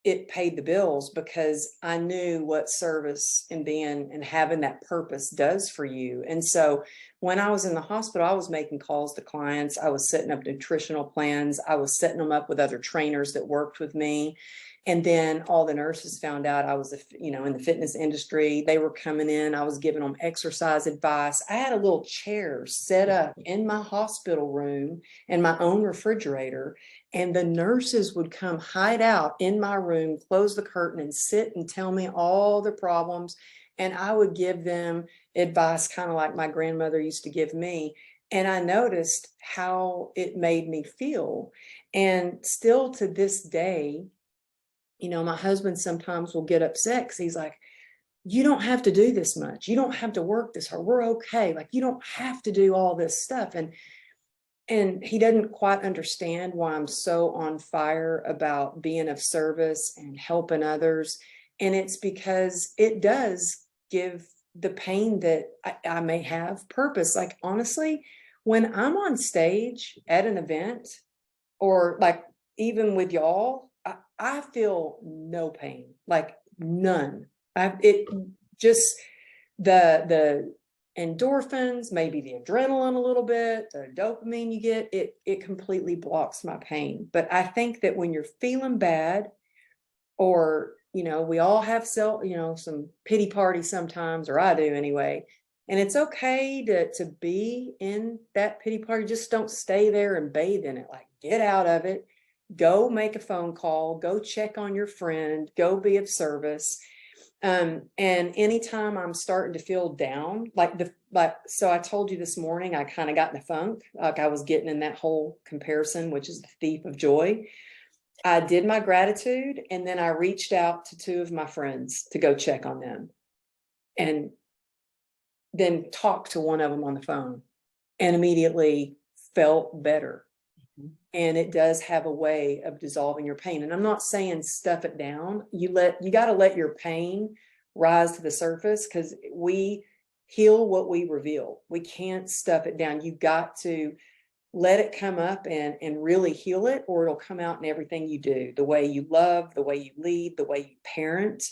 it paid the bills, because I knew what service and being and having that purpose does for you. And so when I was in the hospital, I was making calls to clients. I was setting up nutritional plans. I was setting them up with other trainers that worked with me. And then all the nurses found out I was, in the fitness industry. They were coming in. I was giving them exercise advice. I had a little chair set up in my hospital room and my own refrigerator. And the nurses would come hide out in my room, close the curtain and sit and tell me all the problems. And I would give them advice, kind of like my grandmother used to give me. And I noticed how it made me feel. And still to this day, my husband sometimes will get upset because he's like, you don't have to do this much. You don't have to work this hard. We're okay. Like, you don't have to do all this stuff. And he doesn't quite understand why I'm so on fire about being of service and helping others. And it's because it does give the pain that I may have purpose. Like, honestly, when I'm on stage at an event or like even with y'all, I feel no pain, like none. It just the endorphins, maybe the adrenaline a little bit, the dopamine you get, it completely blocks my pain. But I think that when you're feeling bad, or we all have some pity party sometimes, or I do anyway. And it's okay to be in that pity party. Just don't stay there and bathe in it. Like, get out of it. Go make a phone call, go check on your friend, go be of service. And anytime I'm starting to feel down, so I told you this morning, I kind of got in the funk, like I was getting in that whole comparison, which is the thief of joy. I did my gratitude, and then I reached out to two of my friends to go check on them, and then talked to one of them on the phone, and immediately felt better. And it does have a way of dissolving your pain. And I'm not saying stuff it down. You got to let your pain rise to the surface, because we heal what we reveal. We can't stuff it down. You got to let it come up and really heal it, or it'll come out in everything you do, the way you love, the way you lead, the way you parent.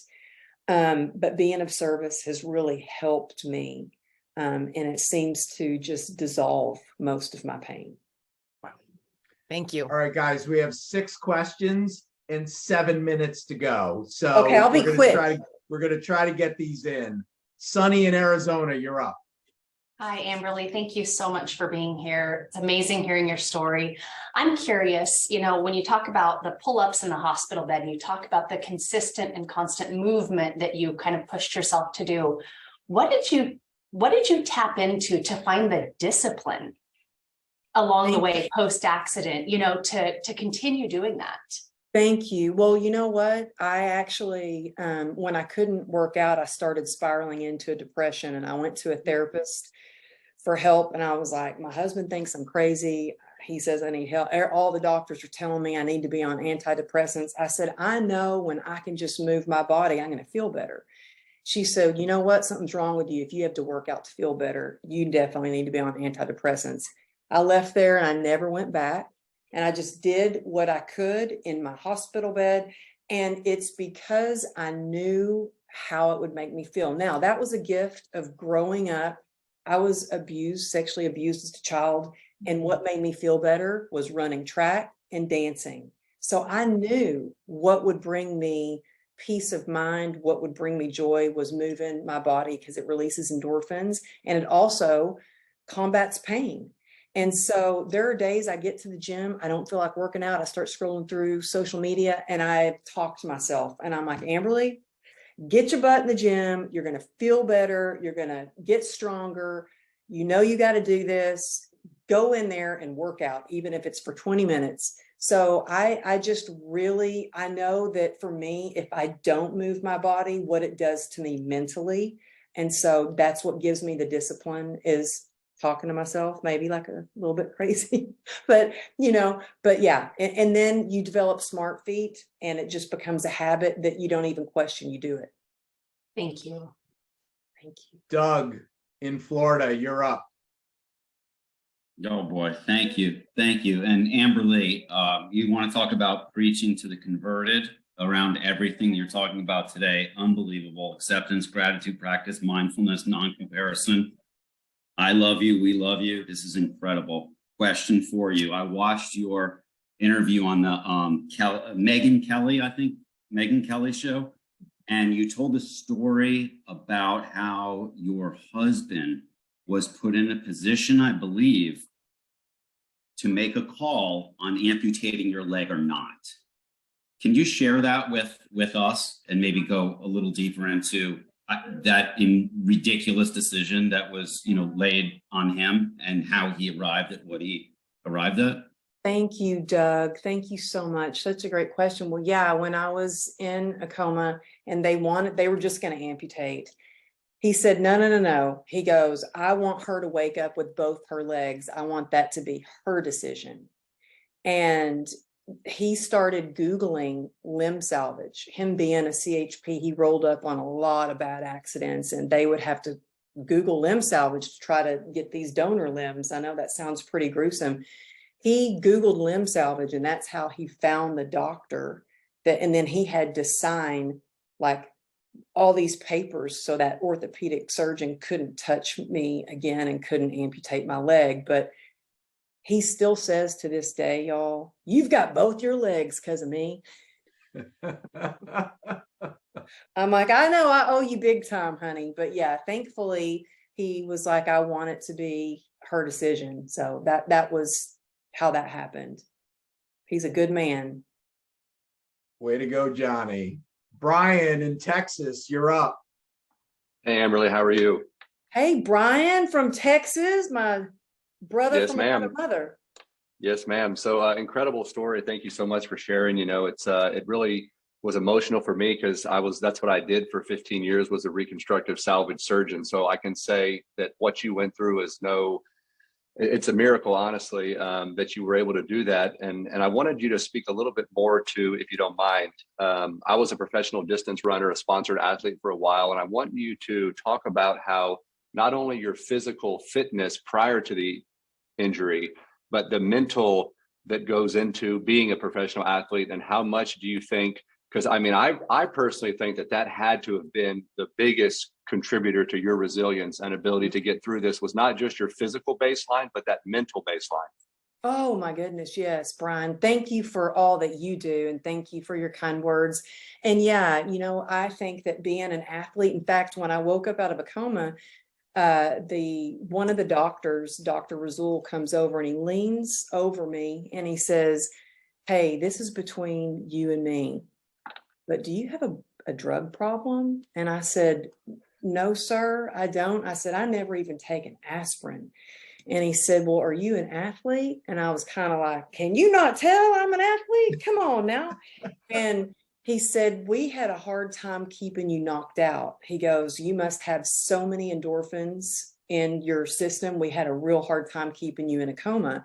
But being of service has really helped me. And it seems to just dissolve most of my pain. Thank you. All right, guys, we have 6 questions and 7 minutes to go. So Okay, I'll be quick. We're gonna try to get these in. Sunny in Arizona, you're up. Hi, Amberly. Thank you so much for being here. It's amazing hearing your story. I'm curious, when you talk about the pull-ups in the hospital bed, and you talk about the consistent and constant movement that you kind of pushed yourself to do, what did you tap into to find the discipline along the way post-accident, to continue doing that? Thank you. Well, you know what? I actually, when I couldn't work out, I started spiraling into a depression, and I went to a therapist for help. And I was like, my husband thinks I'm crazy. He says I need help. All the doctors are telling me I need to be on antidepressants. I said, I know when I can just move my body, I'm going to feel better. She said, you know what? Something's wrong with you. If you have to work out to feel better, you definitely need to be on antidepressants. I left there and I never went back. And I just did what I could in my hospital bed. And it's because I knew how it would make me feel. Now, that was a gift of growing up. I was abused, sexually abused as a child. And what made me feel better was running track and dancing. So I knew what would bring me peace of mind, what would bring me joy was moving my body, because it releases endorphins and it also combats pain. And so there are days I get to the gym, I don't feel like working out. I start scrolling through social media and I talk to myself and I'm like, Amberly, get your butt in the gym. You're going to feel better. You're going to get stronger. You got to do this. Go in there and work out, even if it's for 20 minutes. So I just really, I know that for me, if I don't move my body, what it does to me mentally. And so that's what gives me the discipline, is talking to myself, maybe like a little bit crazy, but yeah. And then you develop smart feet and it just becomes a habit that you don't even question, you do it. Thank you. Thank you. Doug in Florida, you're up. Oh boy, thank you. Thank you. And Amberly, you want to talk about preaching to the converted around everything you're talking about today. Unbelievable. Acceptance, gratitude, practice, mindfulness, non-comparison. I love you. We love you. This is incredible. Question for you. I watched your interview on the Megyn Kelly show, and you told a story about how your husband was put in a position, I believe, to make a call on amputating your leg or not. Can you share that with us and maybe go a little deeper into that ridiculous decision that was, laid on him and how he arrived at what he arrived at? Thank you, Doug. Thank you so much. Such a great question. Well, yeah, when I was in a coma and they were just going to amputate, he said, no. He goes, I want her to wake up with both her legs. I want that to be her decision. And he started Googling limb salvage. Him being a CHP, he rolled up on a lot of bad accidents, and they would have to Google limb salvage to try to get these donor limbs. I know that sounds pretty gruesome. He Googled limb salvage, and that's how he found the doctor and then he had to sign like all these papers so that orthopedic surgeon couldn't touch me again and couldn't amputate my leg. But he still says to this day, y'all, you've got both your legs because of me. I'm like, I know I owe you big time, honey. But yeah, thankfully, he was like, I want it to be her decision. So that was how that happened. He's a good man. Way to go, Johnny. Brian in Texas, you're up. Hey, Amberly, how are you? Hey, Brian from Texas, my brother Yes, from ma'am. another mother. Yes, ma'am. So incredible story. Thank you so much for sharing. It really was emotional for me because that's what I did for 15 years, was a reconstructive salvage surgeon. So I can say that what you went through it's a miracle, honestly, that you were able to do that. And I wanted you to speak a little bit more to, if you don't mind. I was a professional distance runner, a sponsored athlete for a while, and I want you to talk about how not only your physical fitness prior to the injury, but the mental that goes into being a professional athlete, and how much do you think, because I personally think that had to have been the biggest contributor to your resilience and ability to get through this, was not just your physical baseline, but that mental baseline. Oh my goodness. Yes, Brian. Thank you for all that you do. And thank you for your kind words. And yeah, I think that being an athlete, in fact, when I woke up out of a coma, one of the doctors, Dr. Razul, comes over and he leans over me and he says, "Hey, this is between you and me, but do you have a drug problem?" And I said, "No, sir, I don't." I said, "I never even taken aspirin." And he said, "Well, are you an athlete?" And I was kind of like, "Can you not tell I'm an athlete? Come on now." And he said, "We had a hard time keeping you knocked out." He goes, "You must have so many endorphins in your system. We had a real hard time keeping you in a coma."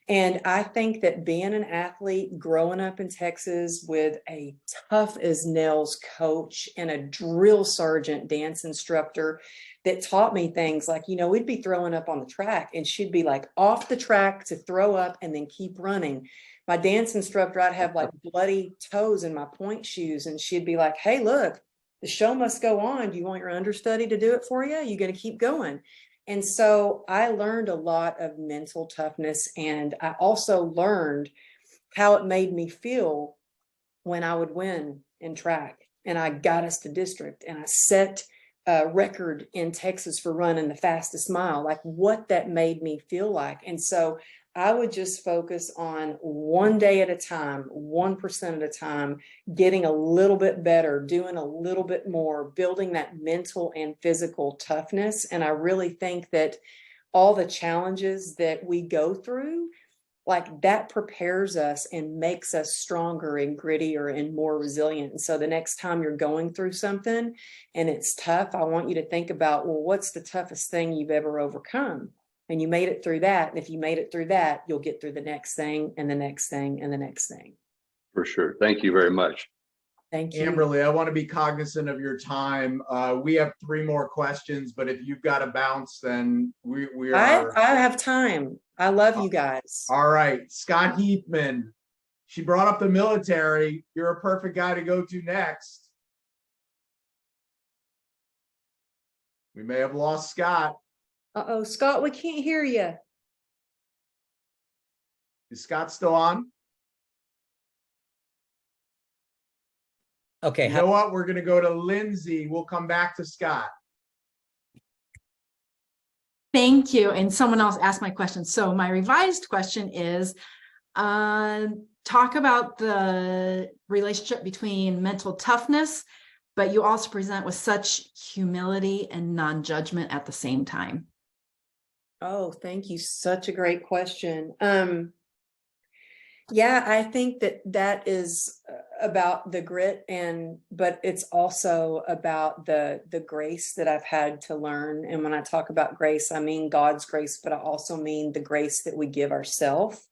And I think that being an athlete, growing up in Texas with a tough as nails coach and a drill sergeant dance instructor that taught me things like, we'd be throwing up on the track and she'd be like off the track to throw up and then keep running. My dance instructor, I'd have like bloody toes in my point shoes and she'd be like, "Hey, look, the show must go on. Do you want your understudy to do it for you? You're going to keep going." And so I learned a lot of mental toughness, and I also learned how it made me feel when I would win in track. And I got us to district and I set a record in Texas for running the fastest mile, like what that made me feel like. And so I would just focus on one day at a time, 1% at a time, getting a little bit better, doing a little bit more, building that mental and physical toughness. And I really think that all the challenges that we go through, like that prepares us and makes us stronger and grittier and more resilient. And so the next time you're going through something and it's tough, I want you to think about, well, what's the toughest thing you've ever overcome? And you made it through that. And if you made it through that, you'll get through the next thing and the next thing and the next thing. For sure. Thank you very much. Thank you. Amberly, I want to be cognizant of your time. We have 3 more questions, but if you've got to bounce, then we are. I have time. I love you guys. All right, Scott Heathman. She brought up the military. You're a perfect guy to go to next. We may have lost Scott. Uh-oh, Scott, we can't hear you. Is Scott still on? Okay. You know what? We're going to go to Lindsay. We'll come back to Scott. Thank you. And someone else asked my question. So my revised question is, talk about the relationship between mental toughness, but you also present with such humility and non-judgment at the same time. Oh, thank you. Such a great question. Yeah, I think that is about the grit but it's also about the grace that I've had to learn. And when I talk about grace, I mean God's grace, but I also mean the grace that we give ourselves.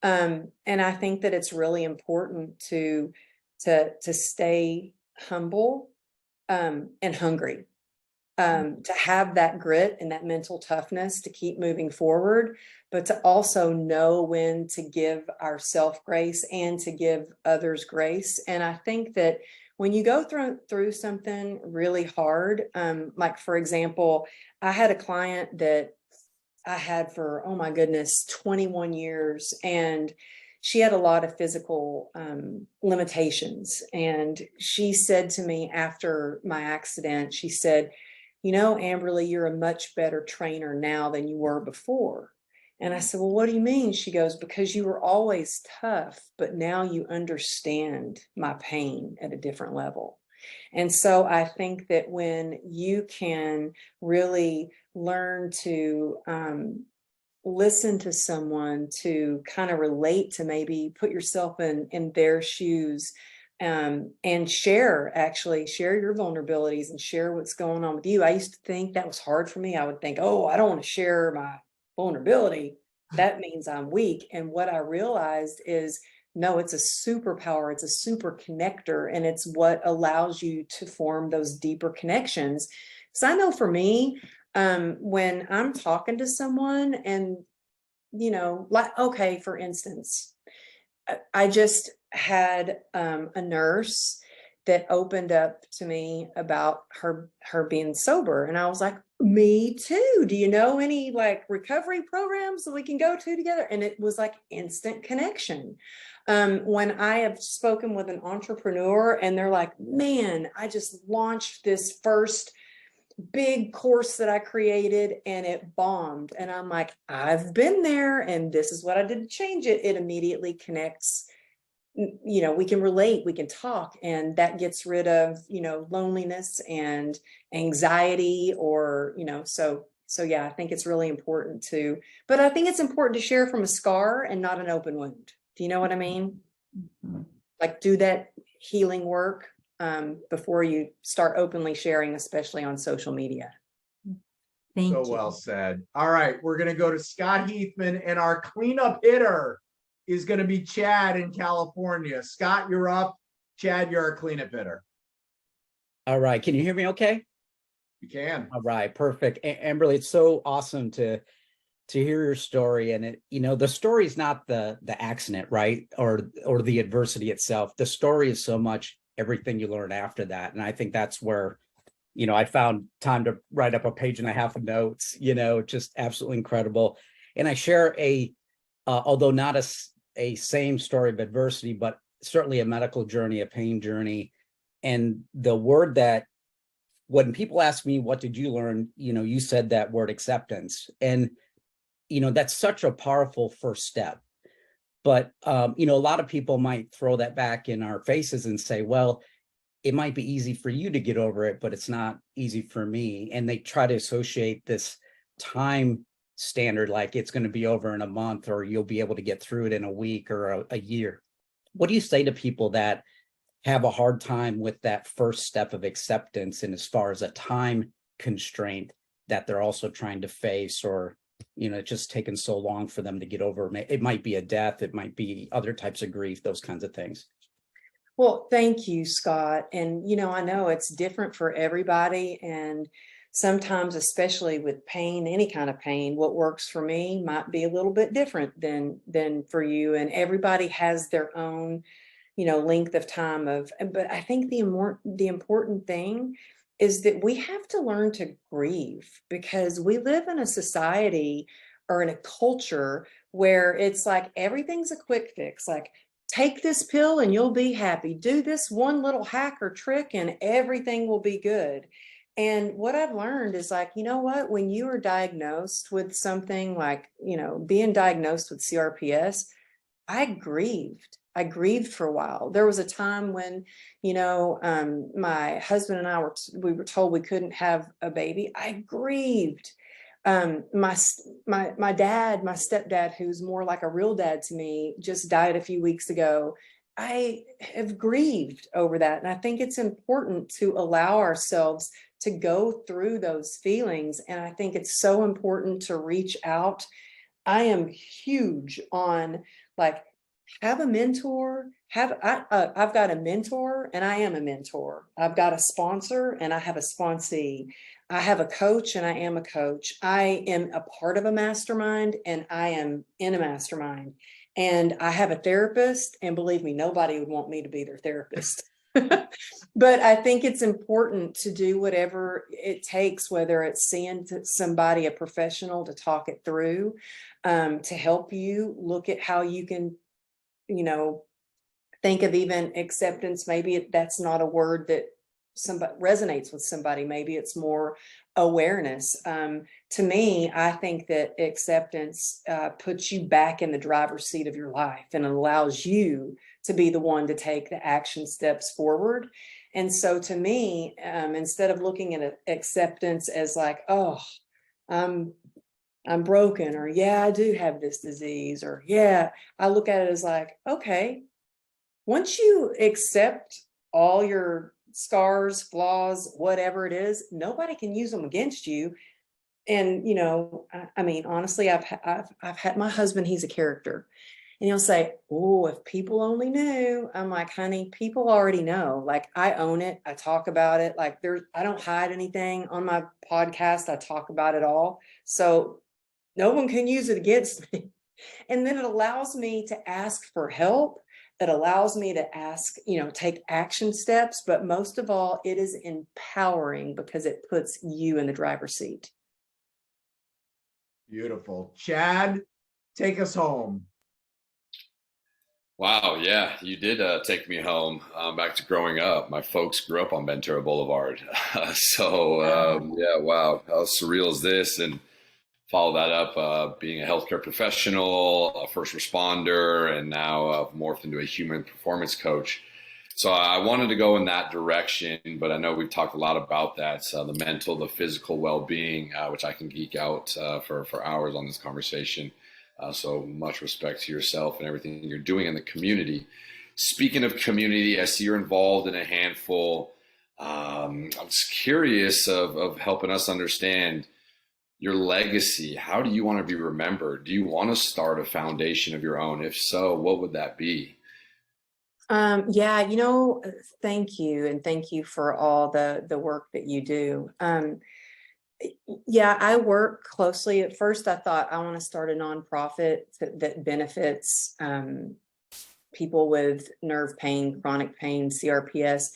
And I think that it's really important to stay humble and hungry. To have that grit and that mental toughness to keep moving forward, but to also know when to give ourselves grace and to give others grace. And I think that when you go through something really hard, like for example, I had a client that I had for, oh my goodness, 21 years, and she had a lot of physical limitations. And she said to me after my accident, she said, "Amberly, you're a much better trainer now than you were before." And I said, "Well, what do you mean?" She goes, "Because you were always tough, but now you understand my pain at a different level." And so I think that when you can really learn to listen to someone, to kind of relate, to maybe put yourself in their shoes, and share your vulnerabilities and share what's going on with you. I used to think that was hard for me. I would think, "Oh, I don't want to share my vulnerability. That means I'm weak." And what I realized is, no, it's a superpower. It's a super connector. And it's what allows you to form those deeper connections. So I know for me, when I'm talking to someone and, like, okay, for instance, I just had a nurse that opened up to me about her being sober. And I was like, me too. Do you know any like recovery programs that we can go to together? And it was like instant connection. When I have spoken with an entrepreneur and they're like, man, I just launched this first big course that I created and it bombed. And I'm like, I've been there and this is what I did to change it. It immediately connects. You know, we can relate, we can talk, and that gets rid of, you know, loneliness and anxiety, or, you know, so yeah, I think it's really important to, but I think it's important to share from a scar and not an open wound. Do you know what I mean? Like do that healing work before you start openly sharing, especially on social media. Thank So you. well said. All right, we're going to go to Scott Heathman, and our cleanup hitter is going to be Chad in California. Scott, you're up. Chad, you're our cleanup hitter. All right. Can you hear me okay? You can. All right. Perfect. Amberly, it's so awesome to hear your story. And it, you know, the story is not the accident, right? Or the adversity itself. The story is so much everything you learn after that. And I think that's where, you know, I found time to write up a page and a half of notes, you know, just absolutely incredible. And I share although not a same story of adversity, but certainly a medical journey, a pain journey. And the word that when people ask me, what did you learn? You know, you said that word acceptance. And, you know, that's such a powerful first step. But, you know, a lot of people might throw that back in our faces and say, well, it might be easy for you to get over it, but it's not easy for me. And they try to associate this time standard, like it's going to be over in a month, or you'll be able to get through it in a week or a year. What do you say to people that have a hard time with that first step of acceptance, and as far as a time constraint that they're also trying to face, or, you know, it's just taken so long for them to get over? It might be a death, it might be other types of grief, those kinds of things. Well, thank you, Scott. And, you know, I know it's different for everybody. And sometimes, especially with pain, any kind of pain, what works for me might be a little bit different than for you. And everybody has their own, you know, length of time but I think the important thing is that we have to learn to grieve, because we live in a society or in a culture where it's like everything's a quick fix. Like, take this pill and you'll be happy. Do this one little hack or trick and everything will be good. And what I've learned is, like, you know what, when you are diagnosed with something like, you know, being diagnosed with CRPS, I grieved for a while. There was a time when, you know, my husband and I we were told we couldn't have a baby. I grieved. My dad, my stepdad, who's more like a real dad to me, just died a few weeks ago. I have grieved over that. And I think it's important to allow ourselves to go through those feelings. And I think it's so important to reach out. I am huge on, like, have a mentor. I've got a mentor and I am a mentor. I've got a sponsor and I have a sponsee. I have a coach and I am a coach. I am a part of a mastermind and I am in a mastermind. And I have a therapist, and believe me, nobody would want me to be their therapist. But I think it's important to do whatever it takes, whether it's seeing somebody, a professional, to talk it through, to help you look at how you can, you know, think of even acceptance. Maybe that's not a word that somebody resonates with somebody. Maybe it's more awareness. To me, I think that acceptance puts you back in the driver's seat of your life and allows you to be the one to take the action steps forward. And so to me, instead of looking at acceptance as like, oh, I'm broken, or yeah, I do have this disease, or yeah, I look at it as like, okay, once you accept all your scars, flaws, whatever it is, nobody can use them against you. And, you know, I mean, honestly, I've had my husband, he's a character, and he'll say, oh, if people only knew. I'm like, honey, people already know. Like, I own it. I talk about it. Like, I don't hide anything on my podcast. I talk about it all. So no one can use it against me. And then it allows me to ask for help it allows me to ask, take action steps, but most of all, it is empowering because it puts you in the driver's seat. Beautiful. Chad, take us home. Wow, yeah, you did take me home back to growing up. My folks grew up on Ventura Boulevard. Yeah, wow, how surreal is this? And follow that up being a healthcare professional, a first responder, and now I've morphed into a human performance coach. So I wanted to go in that direction, but I know we've talked a lot about that, the mental, the physical well-being, which I can geek out for hours on this conversation. So much respect to yourself and everything you're doing in the community. Speaking of community, I see you're involved in a handful. I'm just curious of helping us understand your legacy. How do you want to be remembered? Do you want to start a foundation of your own? If so, what would that be? Yeah, thank you. And thank you for all the work that you do. Yeah, I work closely. At first, I thought I want to start a nonprofit that benefits people with nerve pain, chronic pain, CRPS.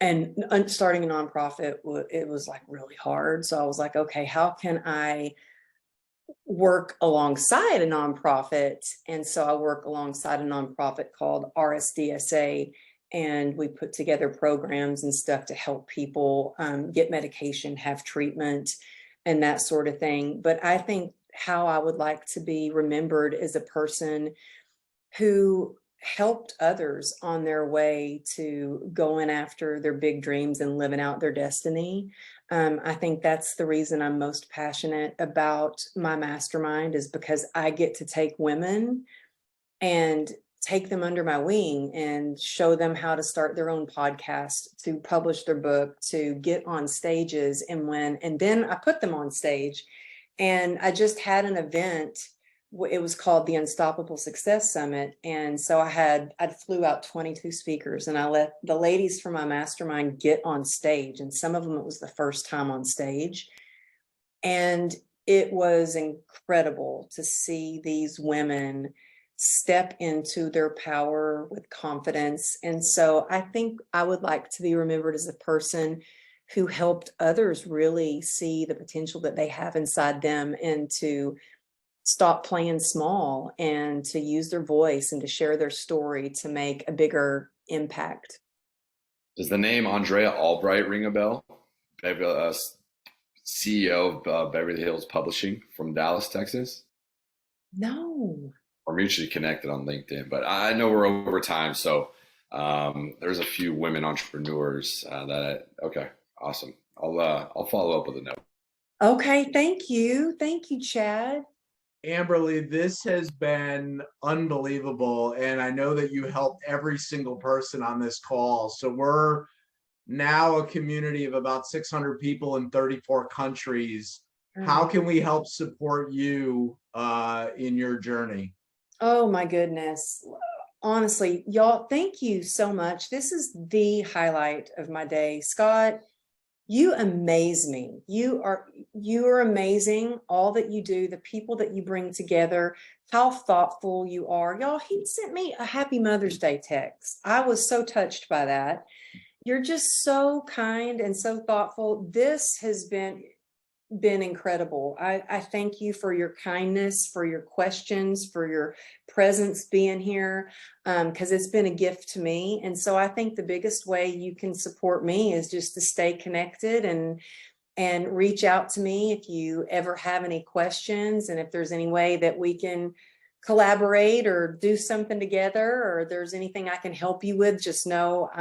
And starting a nonprofit, it was like really hard. So I was like, okay, how can I work alongside a nonprofit? And so I work alongside a nonprofit called RSDSA. And we put together programs and stuff to help people get medication, have treatment, and that sort of thing. But I think how I would like to be remembered is a person who helped others on their way to going after their big dreams and living out their destiny. I think that's the reason I'm most passionate about my mastermind, is because I get to take women and take them under my wing and show them how to start their own podcast, to publish their book, to get on stages and then I put them on stage. And I just had an event. It was called the Unstoppable Success Summit. And so I flew out 22 speakers and I let the ladies from my mastermind get on stage. And some of them, it was the first time on stage. And it was incredible to see these women step into their power with confidence. And so I think I would like to be remembered as a person who helped others really see the potential that they have inside them, and to stop playing small and to use their voice and to share their story to make a bigger impact. Does the name Andrea Albright ring a bell? CEO of Beverly Hills Publishing from Dallas, Texas? No. We're mutually connected on LinkedIn, but I know we're over time. So there's a few women entrepreneurs okay, awesome. I'll follow up with a note. Okay, thank you. Thank you, Chad. Amberly, this has been unbelievable. And I know that you helped every single person on this call. So we're now a community of about 600 people in 34 countries. How can we help support you in your journey? Oh my goodness. Honestly, y'all, thank you so much. This is the highlight of my day. Scott, you amaze me. You are amazing. All that you do, the people that you bring together, how thoughtful you are. Y'all, he sent me a happy Mother's Day text. I was so touched by that. You're just so kind and so thoughtful. This has been incredible. I thank you for your kindness, for your questions, for your presence being here, because it's been a gift to me. And so I think the biggest way you can support me is just to stay connected and reach out to me if you ever have any questions, and if there's any way that we can collaborate or do something together, or there's anything I can help you with, just know,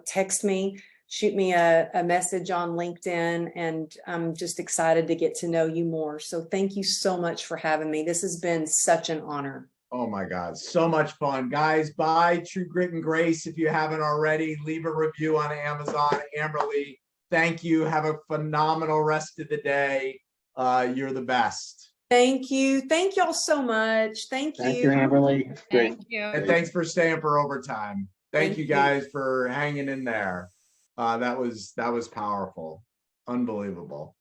text me. Shoot me a message on LinkedIn, and I'm just excited to get to know you more. So thank you so much for having me. This has been such an honor. Oh my God, so much fun. Guys, buy True Grit and Grace if you haven't already. Leave a review on Amazon. Amberly, thank you. Have a phenomenal rest of the day. You're the best. Thank you. Thank y'all so much. Thank you. Thank you, Amberly. Great. Thank you. And thanks for staying for overtime. Thank you guys for hanging in there. That was powerful. Unbelievable.